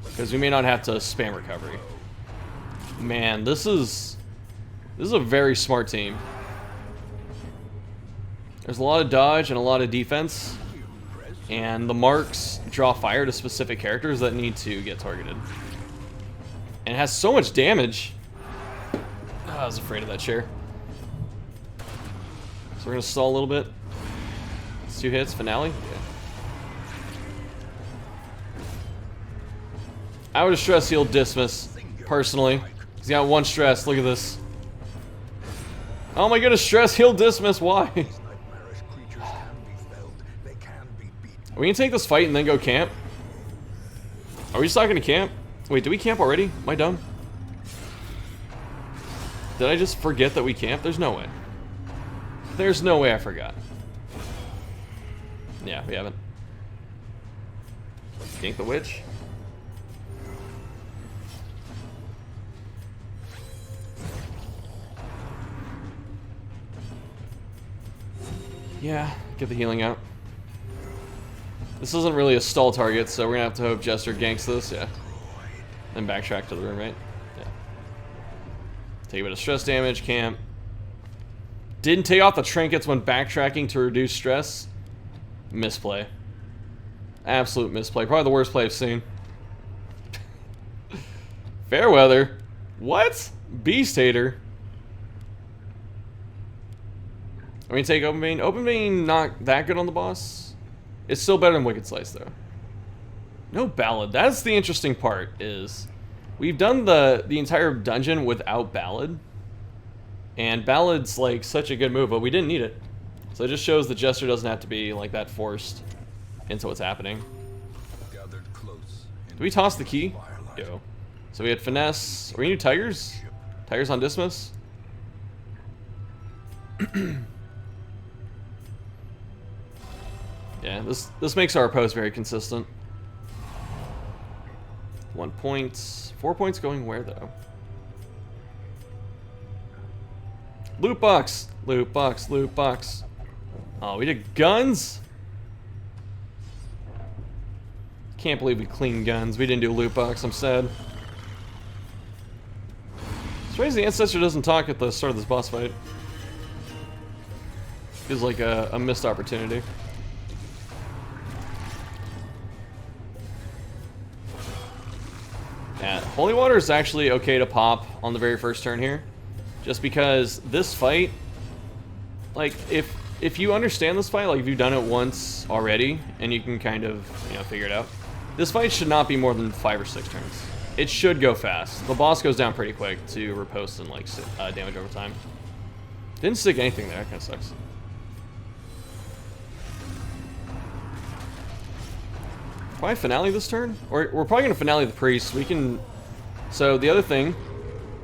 because we may not have to spam recovery. Man, this is a very smart team. There's a lot of dodge and a lot of defense, and the marks draw fire to specific characters that need to get targeted. And it has so much damage. Oh, I was afraid of that chair. So we're gonna stall a little bit. It's 2 hits, finale. Yeah. I would have stress healed Dismas, personally. He's got 1 stress, look at this. Oh my goodness, stress heal Dismas, why? Are we gonna take this fight and then go camp? Are we just not gonna camp? Wait, did we camp already? Am I dumb? Did I just forget that we camped? There's no way. There's no way I forgot. Yeah, we haven't. Gank the witch. Yeah, get the healing out. This isn't really a stall target, so we're gonna have to hope Jester ganks this, yeah. And backtrack to the room, right? Yeah. Take a bit of stress damage, camp. Didn't take off the trinkets when backtracking to reduce stress. Misplay. Absolute misplay. Probably the worst play I've seen. Fairweather. What? Beast Hater. I mean, take Open Vein. Open Vein not that good on the boss. It's still better than Wicked Slice, though. No Ballad. That's the interesting part, is we've done the entire dungeon without Ballad. And Ballad's, like, such a good move, but we didn't need it. So it just shows the Jester doesn't have to be, like, that forced into what's happening. Did we toss the key? Yo. So we had Finesse. Are we new Tigers? Tigers on Dismas? Yeah, this makes our post very consistent. 1 point. 4 points going where, though? Loot box! Loot box, loot box. Oh, we did guns? Can't believe we cleaned guns. We didn't do loot box, I'm sad. It's crazy the Ancestor doesn't talk at the start of this boss fight. Feels like a missed opportunity. Yeah, Holy Water is actually okay to pop on the very first turn here. Just because this fight, like, if you understand this fight, like if you've done it once already, and you can kind of, you know, figure it out, this fight should not be more than 5 or 6 turns. It should go fast. The boss goes down pretty quick to riposte and, like, damage over time. Didn't stick anything there, that kind of sucks. Probably finale this turn? Or we're probably going to finale the priest. We can... So the other thing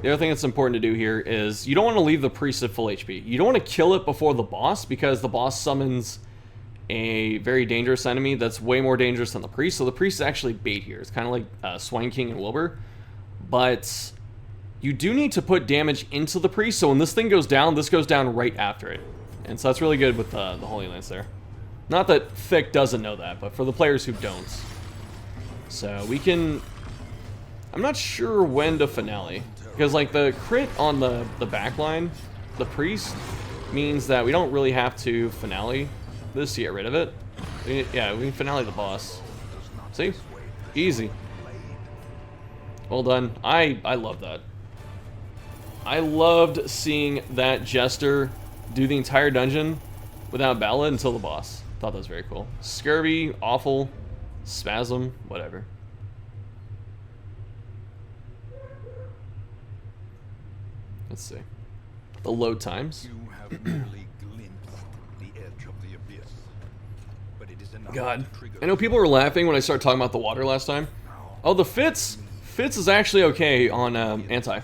that's important to do here is you don't want to leave the priest at full HP. You don't want to kill it before the boss, because the boss summons a very dangerous enemy that's way more dangerous than the priest. So the priest is actually bait here. It's kind of like Swine King and Wilbur. But you do need to put damage into the priest, so when this thing goes down, this goes down right after it. And so that's really good with the Holy Lance there. Not that Thicc doesn't know that, but for the players who don't. So we can... I'm not sure when to finale. Because like the crit on the back line, the priest, means that we don't really have to finale this to get rid of it. Yeah, we can finale the boss. See? Easy. Well done. I love that. I loved seeing that Jester do the entire dungeon without ballad until the boss. Thought that was very cool. Scurvy, awful, spasm, whatever. Let's see. The load times. You have merely glimpsed the edge of the abyss, but it is enough God. to trigger I know people were laughing when I started talking about the water last time. Oh, the Fitz. Fitz is actually okay on anti.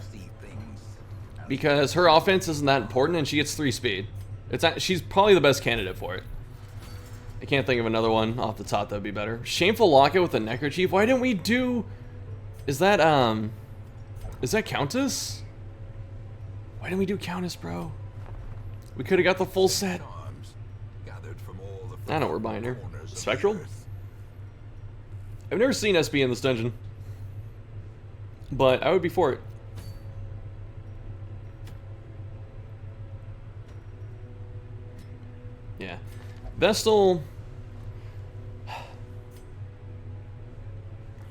Because her offense isn't that important and she gets 3 speed. She's probably the best candidate for it. I can't think of another one off the top that would be better. Shameful Locket with the Necrochief. Why didn't we do... Is that Countess? Why didn't we do Countess, bro? We could have got the full set. charms gathered from all the I know we're buying her. corners of the Spectral? earth. I've never seen SB in this dungeon. But I would be for it. Yeah. Vestal.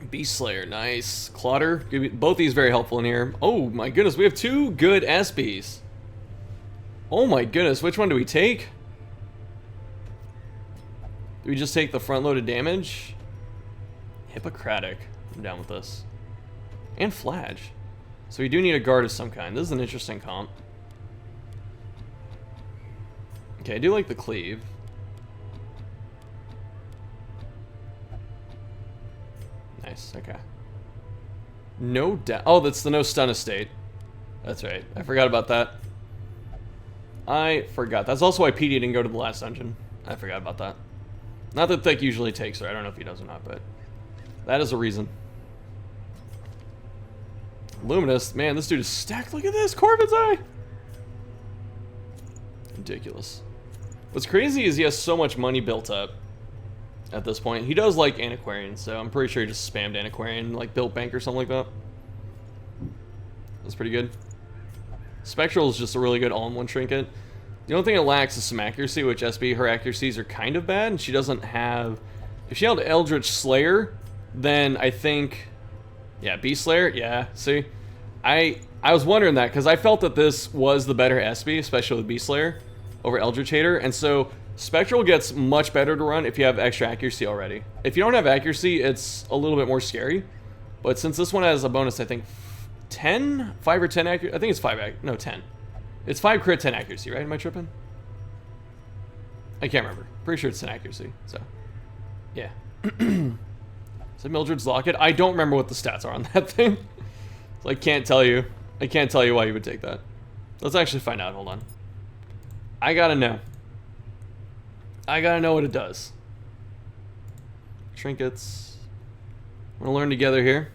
Beast Slayer, nice. Clotter, both these very helpful in here. Oh my goodness, we have 2 good SBs. Oh my goodness, which one do we take? Do we just take the front-loaded damage? Hippocratic, I'm down with this. And Fladge. So we do need a guard of some kind. This is an interesting comp. Okay, I do like the cleave. Nice, okay. No doubt. Oh, that's the no stun estate. That's right. I forgot about that. I forgot. That's also why PD didn't go to the last dungeon. I forgot about that. Not that Thicc usually takes her. I don't know if he does or not, but that is a reason. Luminous. Man, this dude is stacked. Look at this. Corbin's Eye. Ridiculous. What's crazy is he has so much money built up at this point. He does like Antiquarian, so I'm pretty sure he just spammed Antiquarian, like built bank or something like that. That's pretty good. Spectral is just a really good all-in-one trinket. The only thing it lacks is some accuracy, which SB, her accuracies are kind of bad, and she doesn't have... If she held Eldritch Slayer, then I think... Yeah, Beast Slayer, yeah, see? I was wondering that, because I felt that this was the better SB, especially with Beast Slayer, over Eldritch Hater, and so Spectral gets much better to run if you have extra accuracy already. If you don't have accuracy, it's a little bit more scary, but since this one has a bonus, I think 10? 5 or 10 accuracy? I think it's 5, no, 10. It's 5 crit, 10 accuracy, right? Am I tripping? I can't remember. Pretty sure it's 10 accuracy, so. Yeah. Is it Mildred's Locket? I don't remember what the stats are on that thing. So I can't tell you. I can't tell you why you would take that. Let's actually find out. Hold on. I gotta know. I gotta know what it does. Trinkets. We're gonna learn together here.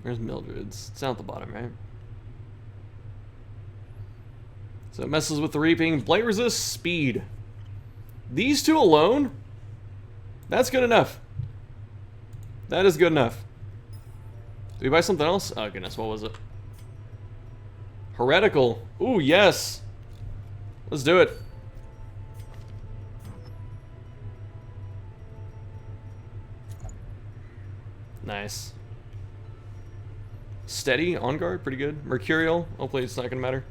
Where's Mildred's? It's down at the bottom, right? So it messes with the reaping. Blight resist, speed. These 2 alone, that's good enough. That is good enough. Did we buy something else? Oh goodness, what was it? Heretical. Ooh, yes. Let's do it. Nice. Steady, on guard, pretty good. Mercurial, hopefully it's not gonna matter.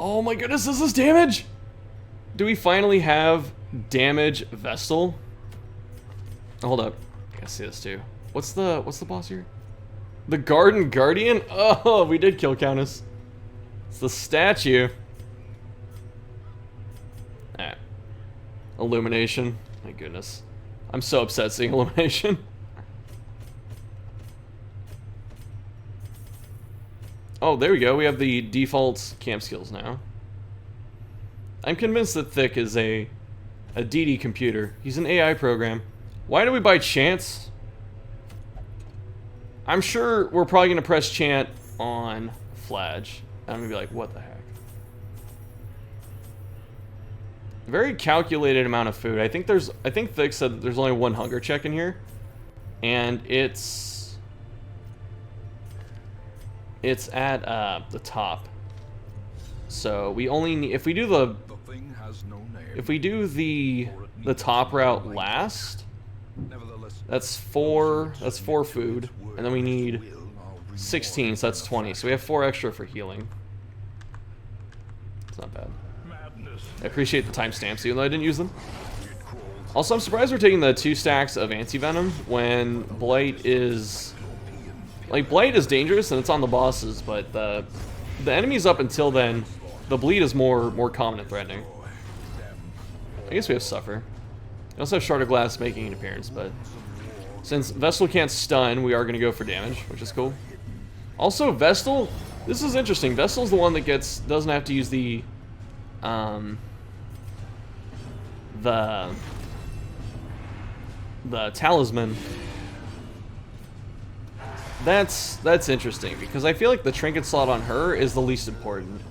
Oh my goodness, this is damage! Do we finally have damage Vestal? Oh, hold up. I gotta see this too. What's the boss here? The Garden Guardian? Oh, we did kill Countess. It's the statue. Alright. Illumination. My goodness. I'm so upset seeing Illumination. Oh, there we go. We have the default camp skills now. I'm convinced that Thicc is a DD computer. He's an AI program. Why do we buy Chance? I'm sure we're probably going to press chant on Flage. I'm going to be like, what the heck? Very calculated amount of food. I think Thicc said that there's only one hunger check in here. And it's at the top. So we only need, if we do the top route last, that's four food, and then we need 16, so that's 20. So we have 4 extra for healing. It's not bad. I appreciate the timestamps, even though I didn't use them. Also, I'm surprised we're taking the 2 stacks of anti-venom when Blight is... Like, Blight is dangerous and it's on the bosses, but the enemies up until then, the bleed is more common and threatening. I guess we have Suffer. We also have Shard of Glass making an appearance, but since Vestal can't stun, we are going to go for damage, which is cool. Also, Vestal, this is interesting. Vestal's the one that doesn't have to use the talisman. That's interesting, because I feel like the trinket slot on her is the least important.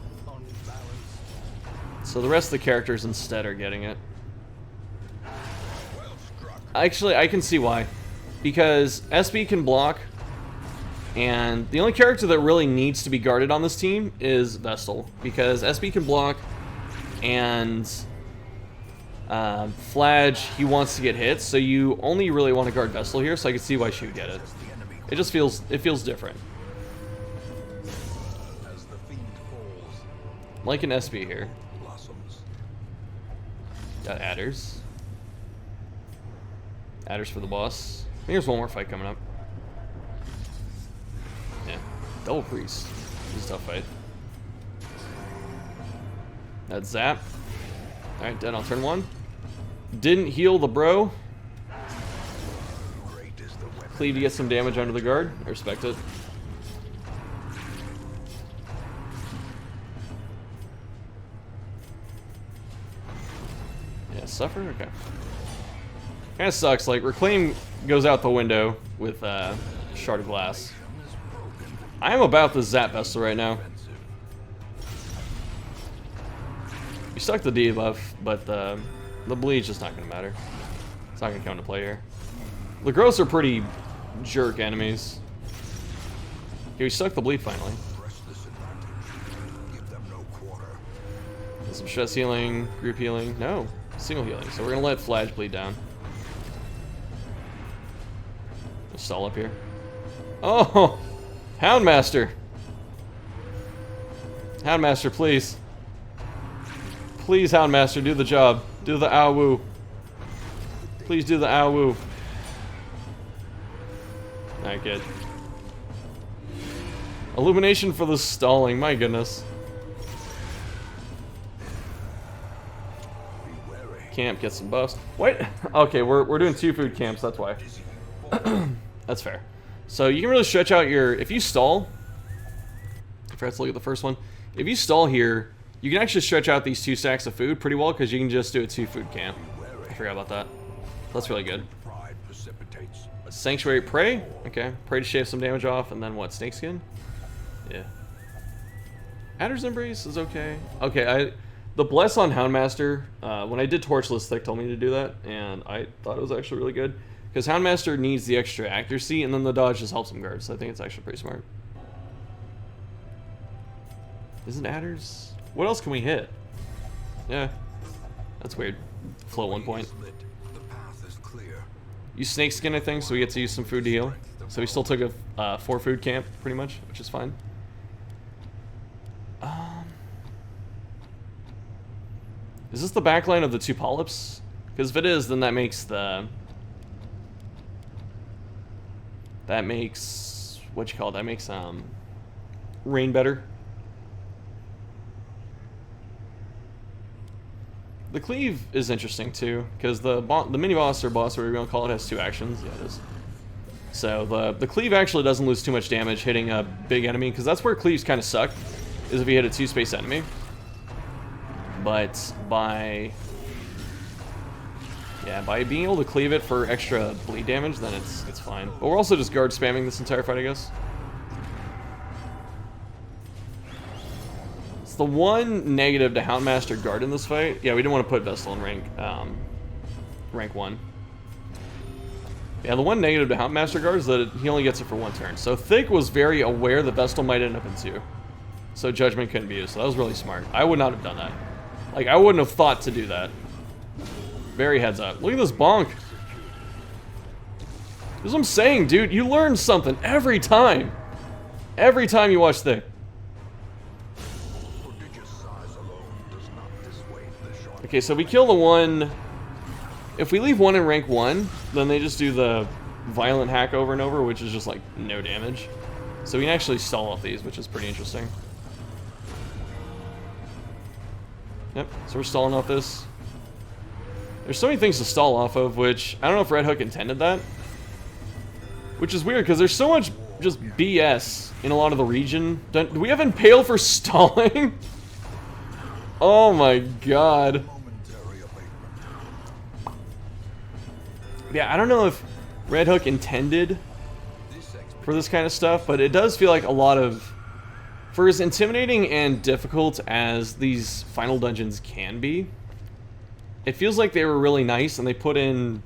So the rest of the characters instead are getting it. Actually, I can see why. Because SB can block, and the only character that really needs to be guarded on this team is Vestal. Because SB can block, and Flage, he wants to get hits, so you only really want to guard Vestal here, so I can see why she would get it. It just feels different. Like an SB here. Got adders. Adders for the boss. Here's one more fight coming up. Yeah. Double Priest. This is a tough fight. That's Zap. Alright, dead on turn 1. Didn't heal the bro. Cleave to get some damage under the guard. I respect it. Yeah, Suffer? Okay. Kinda sucks, like, Reclaim goes out the window with Shard of Glass. I am about the Zap Vestal right now. You stuck the debuff, but the bleed's just not gonna matter. It's not gonna come into play here. The Gross are pretty jerk enemies. Okay, we stuck the bleed finally. Get some stress healing, group healing. No, single healing. So we're gonna let Flage bleed down. Just stall up here. Oh, Houndmaster. Houndmaster, please. Please, Houndmaster, do the job. Do the ow-woo. Please do the ow-woo. Alright, good. Illumination for the stalling, my goodness. Camp, get some buffs. Wait, okay, we're doing 2 food camps, that's why. That's fair. So you can really stretch out your... If you stall... I forgot to look at the first one. If you stall here, you can actually stretch out these 2 stacks of food pretty well, because you can just do a 2 food camp. I forgot about that. That's really good. Sanctuary Prey? Okay. Pray to shave some damage off, and then what? Snakeskin? Yeah. Adder's Embrace is okay. Okay, the Bless on Houndmaster, when I did Torchless, Thicc told me to do that, and I thought it was actually really good. Because Houndmaster needs the extra accuracy, and then the dodge just helps him guard, so I think it's actually pretty smart. Isn't Adders? What else can we hit? Yeah. That's weird. Float 1 point. Use Snakeskin, I think, so we get to use some food to heal. So we still took a 4 food camp, pretty much, which is fine. Is this the backline of the 2 polyps? Because if it is, then that makes the... That makes... What you call it? That makes, Rain better. The Cleave is interesting too, because the mini boss or boss, whatever you want to call it, has 2 actions. Yeah, it is. So the Cleave actually doesn't lose too much damage hitting a big enemy, because that's where Cleaves kind of suck, is if you hit a 2-space enemy. But by Yeah, by being able to cleave it for extra bleed damage, then it's fine. But we're also just guard spamming this entire fight, I guess. It's the one negative to Houndmaster guard in this fight. Yeah, we didn't want to put Vestal in rank 1. Yeah, the one negative to Houndmaster guard is that he only gets it for 1 turn. So Thicc was very aware that Vestal might end up in 2. So Judgment couldn't be used. So that was really smart. I would not have done that. Like, I wouldn't have thought to do that. Very heads up. Look at this bonk. That's what I'm saying, dude. You learn something every time. Every time you watch Thicc. Okay, so we kill the one. If we leave one in rank 1, then they just do the violent hack over and over, which is just like no damage. So we can actually stall off these, which is pretty interesting. Yep, so we're stalling off this. There's so many things to stall off of, which I don't know if Red Hook intended that. Which is weird, because there's so much just BS in a lot of the region. Do we have Impale for stalling? Oh my god. Yeah, I don't know if Red Hook intended for this kind of stuff, but it does feel like a lot of... For as intimidating and difficult as these final dungeons can be, it feels like they were really nice, and they put in...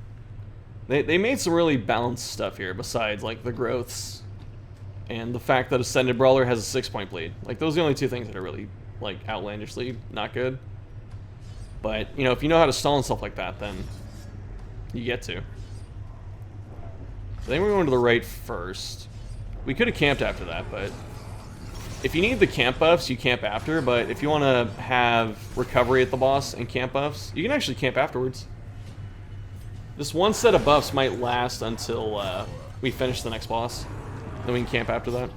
They made some really balanced stuff here, besides, like, the growths and the fact that Ascended Brawler has a 6-point bleed. Like, those are the only 2 things that are really, like, outlandishly not good. But, you know, if you know how to stall and stuff like that, then you get to. I think we're going to the right first. We could have camped after that, but... If you need the camp buffs, you camp after, but if you want to have recovery at the boss and camp buffs, you can actually camp afterwards. This one set of buffs might last until we finish the next boss. Then we can camp after that.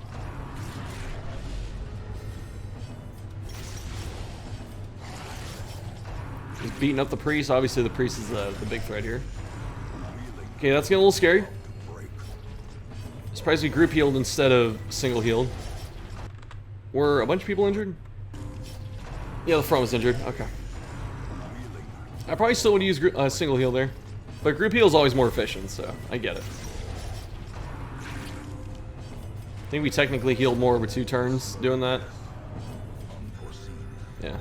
He's beating up the priest. Obviously the priest is the big threat here. Okay, that's getting a little scary. Surprised we group healed instead of single healed. Were a bunch of people injured? Yeah, the front was injured. Okay. I probably still would use single heal there. But group heal is always more efficient, so I get it. I think we technically healed more over 2 turns doing that. Yeah.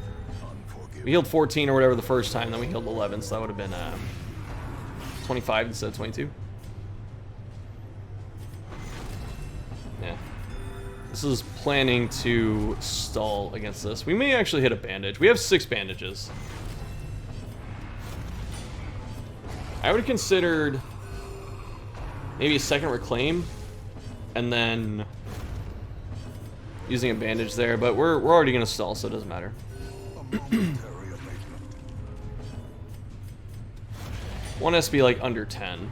We healed 14 or whatever the first time, then we healed 11, so that would have been 25 instead of 22. Yeah. This is planning to stall against this. We may actually hit a bandage. We have 6 bandages. I would have considered maybe a second reclaim and then using a bandage there, but we're already going to stall, so it doesn't matter. One has to be like under 10,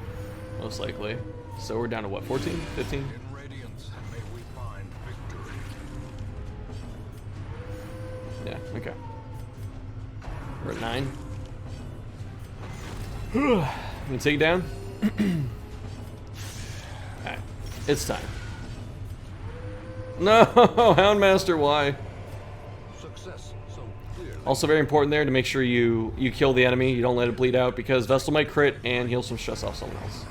most likely. So we're down to what, 14, 15? Yeah, okay. We're at 9. You can take it down? Alright, it's time. No, Houndmaster, why? Also very important there to make sure you kill the enemy, you don't let it bleed out, because Vestal might crit and heal some stress off someone else.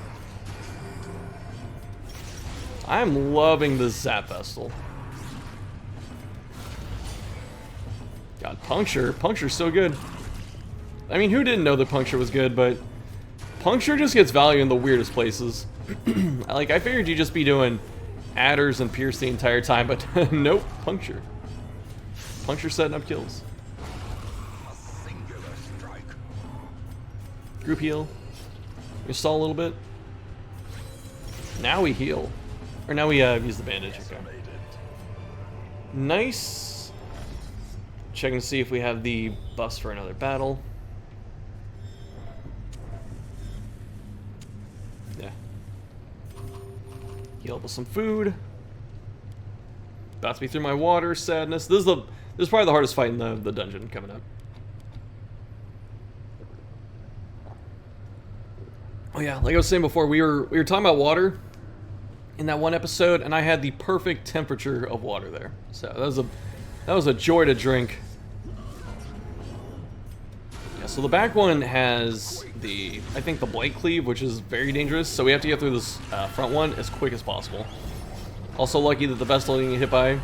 I'm loving this Zap Vestal. God, Puncture. Puncture's so good. I mean, who didn't know that Puncture was good, but Puncture just gets value in the weirdest places. Like, I figured you'd just be doing adders and pierce the entire time, but nope, Puncture. Puncture setting up kills. Group heal. We stall a little bit. Now we heal. Or now we use the bandage. Okay. Nice. Checking to see if we have the buffs for another battle. Yeah. Heal up with some food. About to be through my water. Sadness. This is probably the hardest fight in the dungeon coming up. Oh yeah, like I was saying before, we were talking about water in that one episode, and I had the perfect temperature of water there. So that was a joy to drink. Yeah, so the back one has I think the Blight Cleave, which is very dangerous. So we have to get through this front one as quick as possible. Also lucky that the Vestal didn't get hit by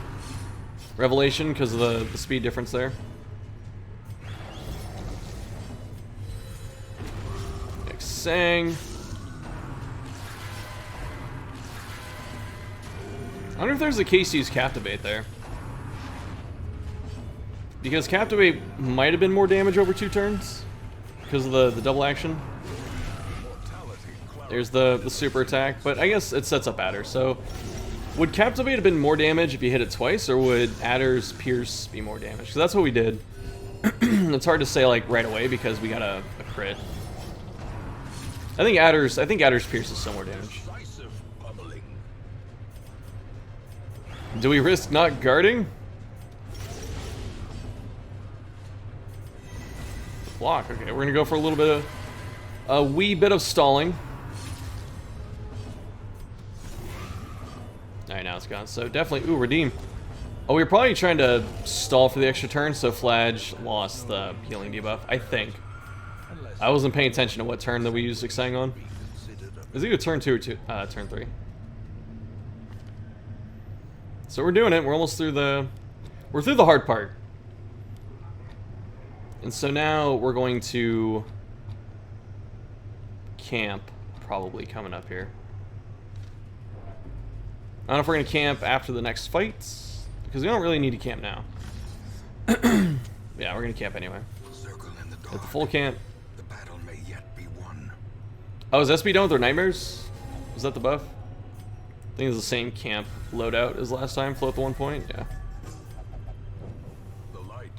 Revelation because of the speed difference there. Next Sang. I wonder if there's a case to use Captivate there. Because Captivate might have been more damage over 2 turns. Because of the double action. There's the super attack, but I guess it sets up Adder. So, would Captivate have been more damage if you hit it twice, or would Adder's Pierce be more damage? Because that's what we did. It's hard to say like right away because we got a crit. I think Adder's Pierce is still more damage. Do we risk not guarding? Block. Okay, we're gonna go for a little bit of a wee bit of stalling. Alright, now it's gone. So definitely, ooh, redeem. Oh, we were probably trying to stall for the extra turn, so Fladge lost the healing debuff, I think. I wasn't paying attention to what turn that we used Xang on. Is it either turn 2 or turn 3? So we're doing it. We're almost through the hard part. And so now we're going to camp, probably coming up here. I don't know if we're going to camp after the next fights, because we don't really need to camp now. Yeah, we're going to camp anyway. At the full camp. The battle may yet be won. Oh, is SB done with their nightmares? Was that the buff? I think it's the same camp loadout as last time. Float the 1 point? Yeah. The light,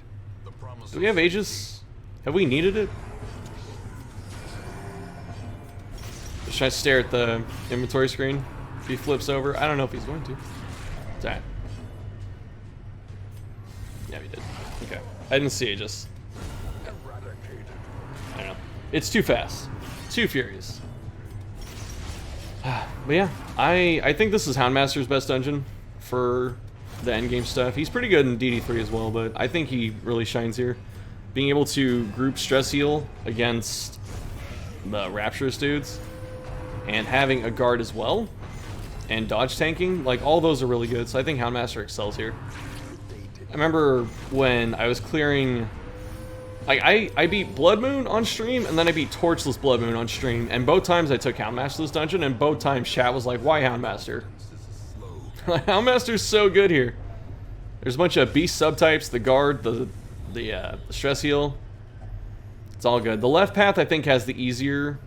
the promise. Do we have Aegis? Have we needed it? Just try to stare at the inventory screen. If he flips over, I don't know if he's going to. It's alright. Yeah, we did. Okay. I didn't see Aegis. Eradicated. I don't know. It's too fast. Too furious. But yeah, I think this is Houndmaster's best dungeon for the endgame stuff. He's pretty good in DD3 as well, but I think he really shines here. Being able to group stress heal against the Rapturous dudes, and having a guard as well, and dodge tanking, like all those are really good, so I think Houndmaster excels here. I remember when I was clearing... Like, I beat Blood Moon on stream, and then I beat Torchless Blood Moon on stream, and both times I took Houndmaster this dungeon, and both times chat was like, why Houndmaster? Houndmaster's so good here. There's a bunch of beast subtypes, the guard, the stress heal. It's all good. The left path, I think, has the easier...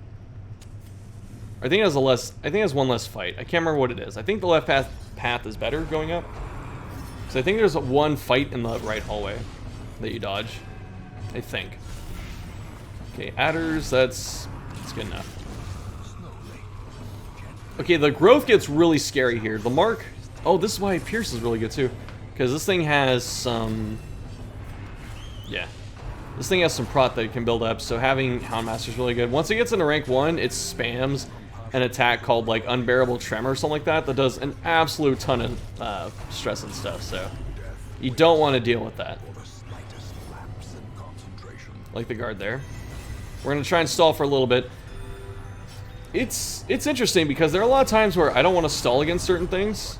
I think it has one less fight. I can't remember what it is. I think the left path is better going up. So I think there's one fight in the right hallway that you dodge. I think. Okay, adders, that's good enough. Okay, the growth gets really scary here. The mark, oh, this is why Pierce is really good too. Because this thing has some, yeah. This thing has some prot that it can build up, so having Houndmaster is really good. Once it gets into rank 1, it spams an attack called like Unbearable Tremor or something like that does an absolute ton of stress and stuff, so you don't want to deal with that. Like the guard there. We're going to try and stall for a little bit. It's interesting because there are a lot of times where I don't want to stall against certain things.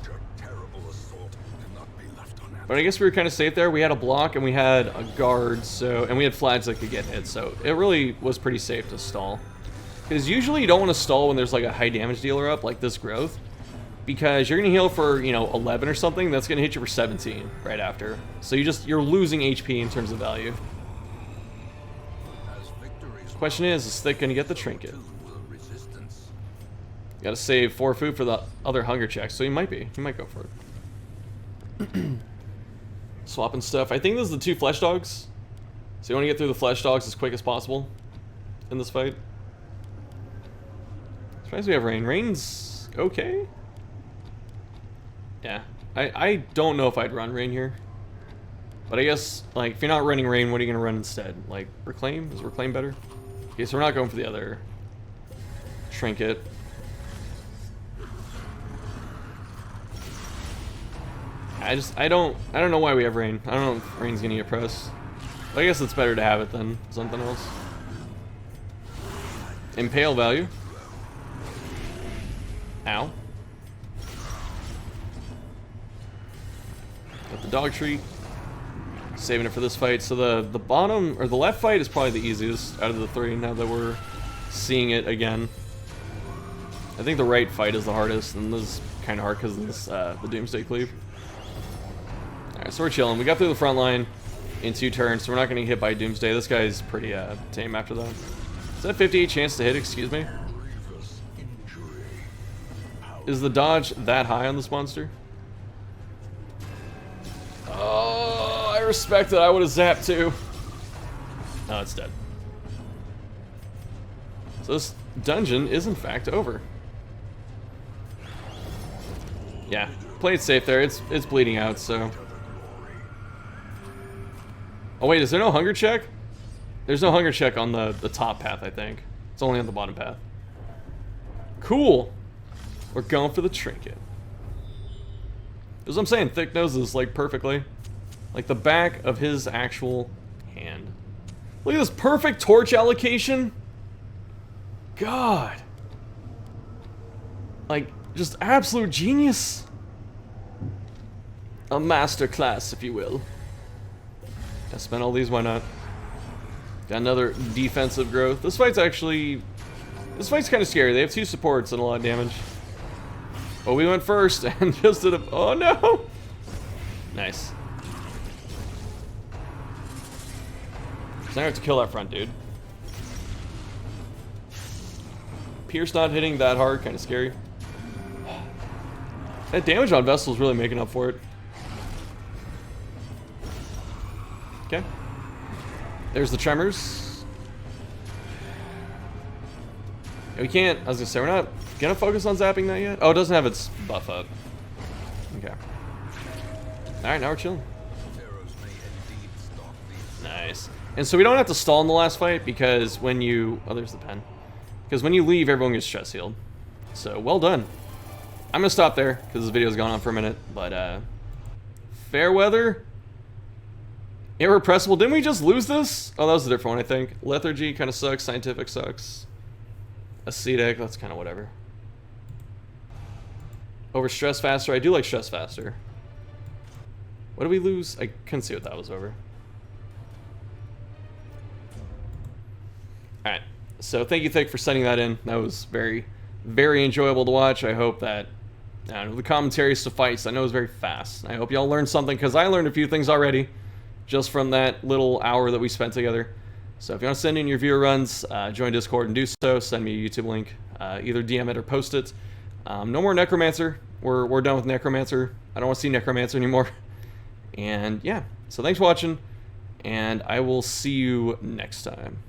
But I guess we were kind of safe there. We had a block and we had a guard, and we had flags that could get hit, so it really was pretty safe to stall. Because usually you don't want to stall when there's like a high damage dealer up, like this growth. Because you're going to heal for, 11 or something, that's going to hit you for 17 right after. So you're losing HP in terms of value. Question is Thicc going to get the trinket? Got to save 4 food for the other hunger check, so he might go for it. Swapping stuff. I think this is the 2 flesh dogs. So you want to get through the flesh dogs as quick as possible in this fight. Surprised we have rain. Rain's okay. Yeah. I don't know if I'd run rain here. But I guess, like, if you're not running rain, what are you going to run instead? Like, reclaim? Is reclaim better? Okay, so we're not going for the other trinket. I don't know why we have rain. I don't know if rain's gonna get pressed. But I guess it's better to have it than something else. impale value. Ow. Got the dog treat. Saving it for this fight. So the bottom, or the left fight is probably the easiest out of the three now that we're seeing it again. I think the right fight is the hardest, and this is kind of hard because of this, the Doomsday Cleave. Alright, so we're chilling. We got through the front line in 2 turns, so we're not going to get hit by Doomsday. This guy's pretty tame after that. Is that 58 chance to hit? Excuse me? Is the dodge that high on this monster? Oh, I respect it. I would have zapped too. Oh, it's dead. So this dungeon is in fact over. Yeah, play it safe there. It's bleeding out, so. Oh wait, is there no hunger check? There's no hunger check on the top path, I think. It's only on the bottom path. Cool. We're going for the trinket. As I'm saying, Thicc knows this like perfectly. Like the back of his actual hand. Look at this perfect torch allocation. God. Like, just absolute genius. A master class, if you will. I spent all these, why not? Got another defensive growth. This fight's kind of scary. They have 2 supports and a lot of damage. Oh, we went first and just did a... Oh, no! Nice. So now I have to kill that front dude. Pierce not hitting that hard, kind of scary. That damage on Vessel's really making up for it. Okay. There's the tremors. Yeah, we can't... I was gonna say, we're not gonna focus on zapping that yet. Oh, it doesn't have its buff up. Okay. Alright, now we're chilling. Nice. And so we don't have to stall in the last fight because when you... Oh, there's the pen. Because when you leave, everyone gets stress healed. So, well done. I'm gonna stop there because this video's gone on for a minute. But, Fairweather... Irrepressible. Didn't we just lose this? Oh, that was a different one, I think. Lethargy kind of sucks. Scientific sucks. Ascetic, that's kind of whatever. Over Stress Faster. I do like Stress Faster. What did we lose? I couldn't see what that was over. Alright. So thank you, Thicc, for sending that in. That was very, very enjoyable to watch. I hope that the commentary suffice. I know it was very fast. I hope y'all learned something because I learned a few things already. Just from that little hour that we spent together. So if you want to send in your viewer runs, join Discord and do so. Send me a YouTube link. Either DM it or post it. No more Necromancer. We're done with Necromancer. I don't want to see Necromancer anymore. And yeah, so thanks for watching. And I will see you next time.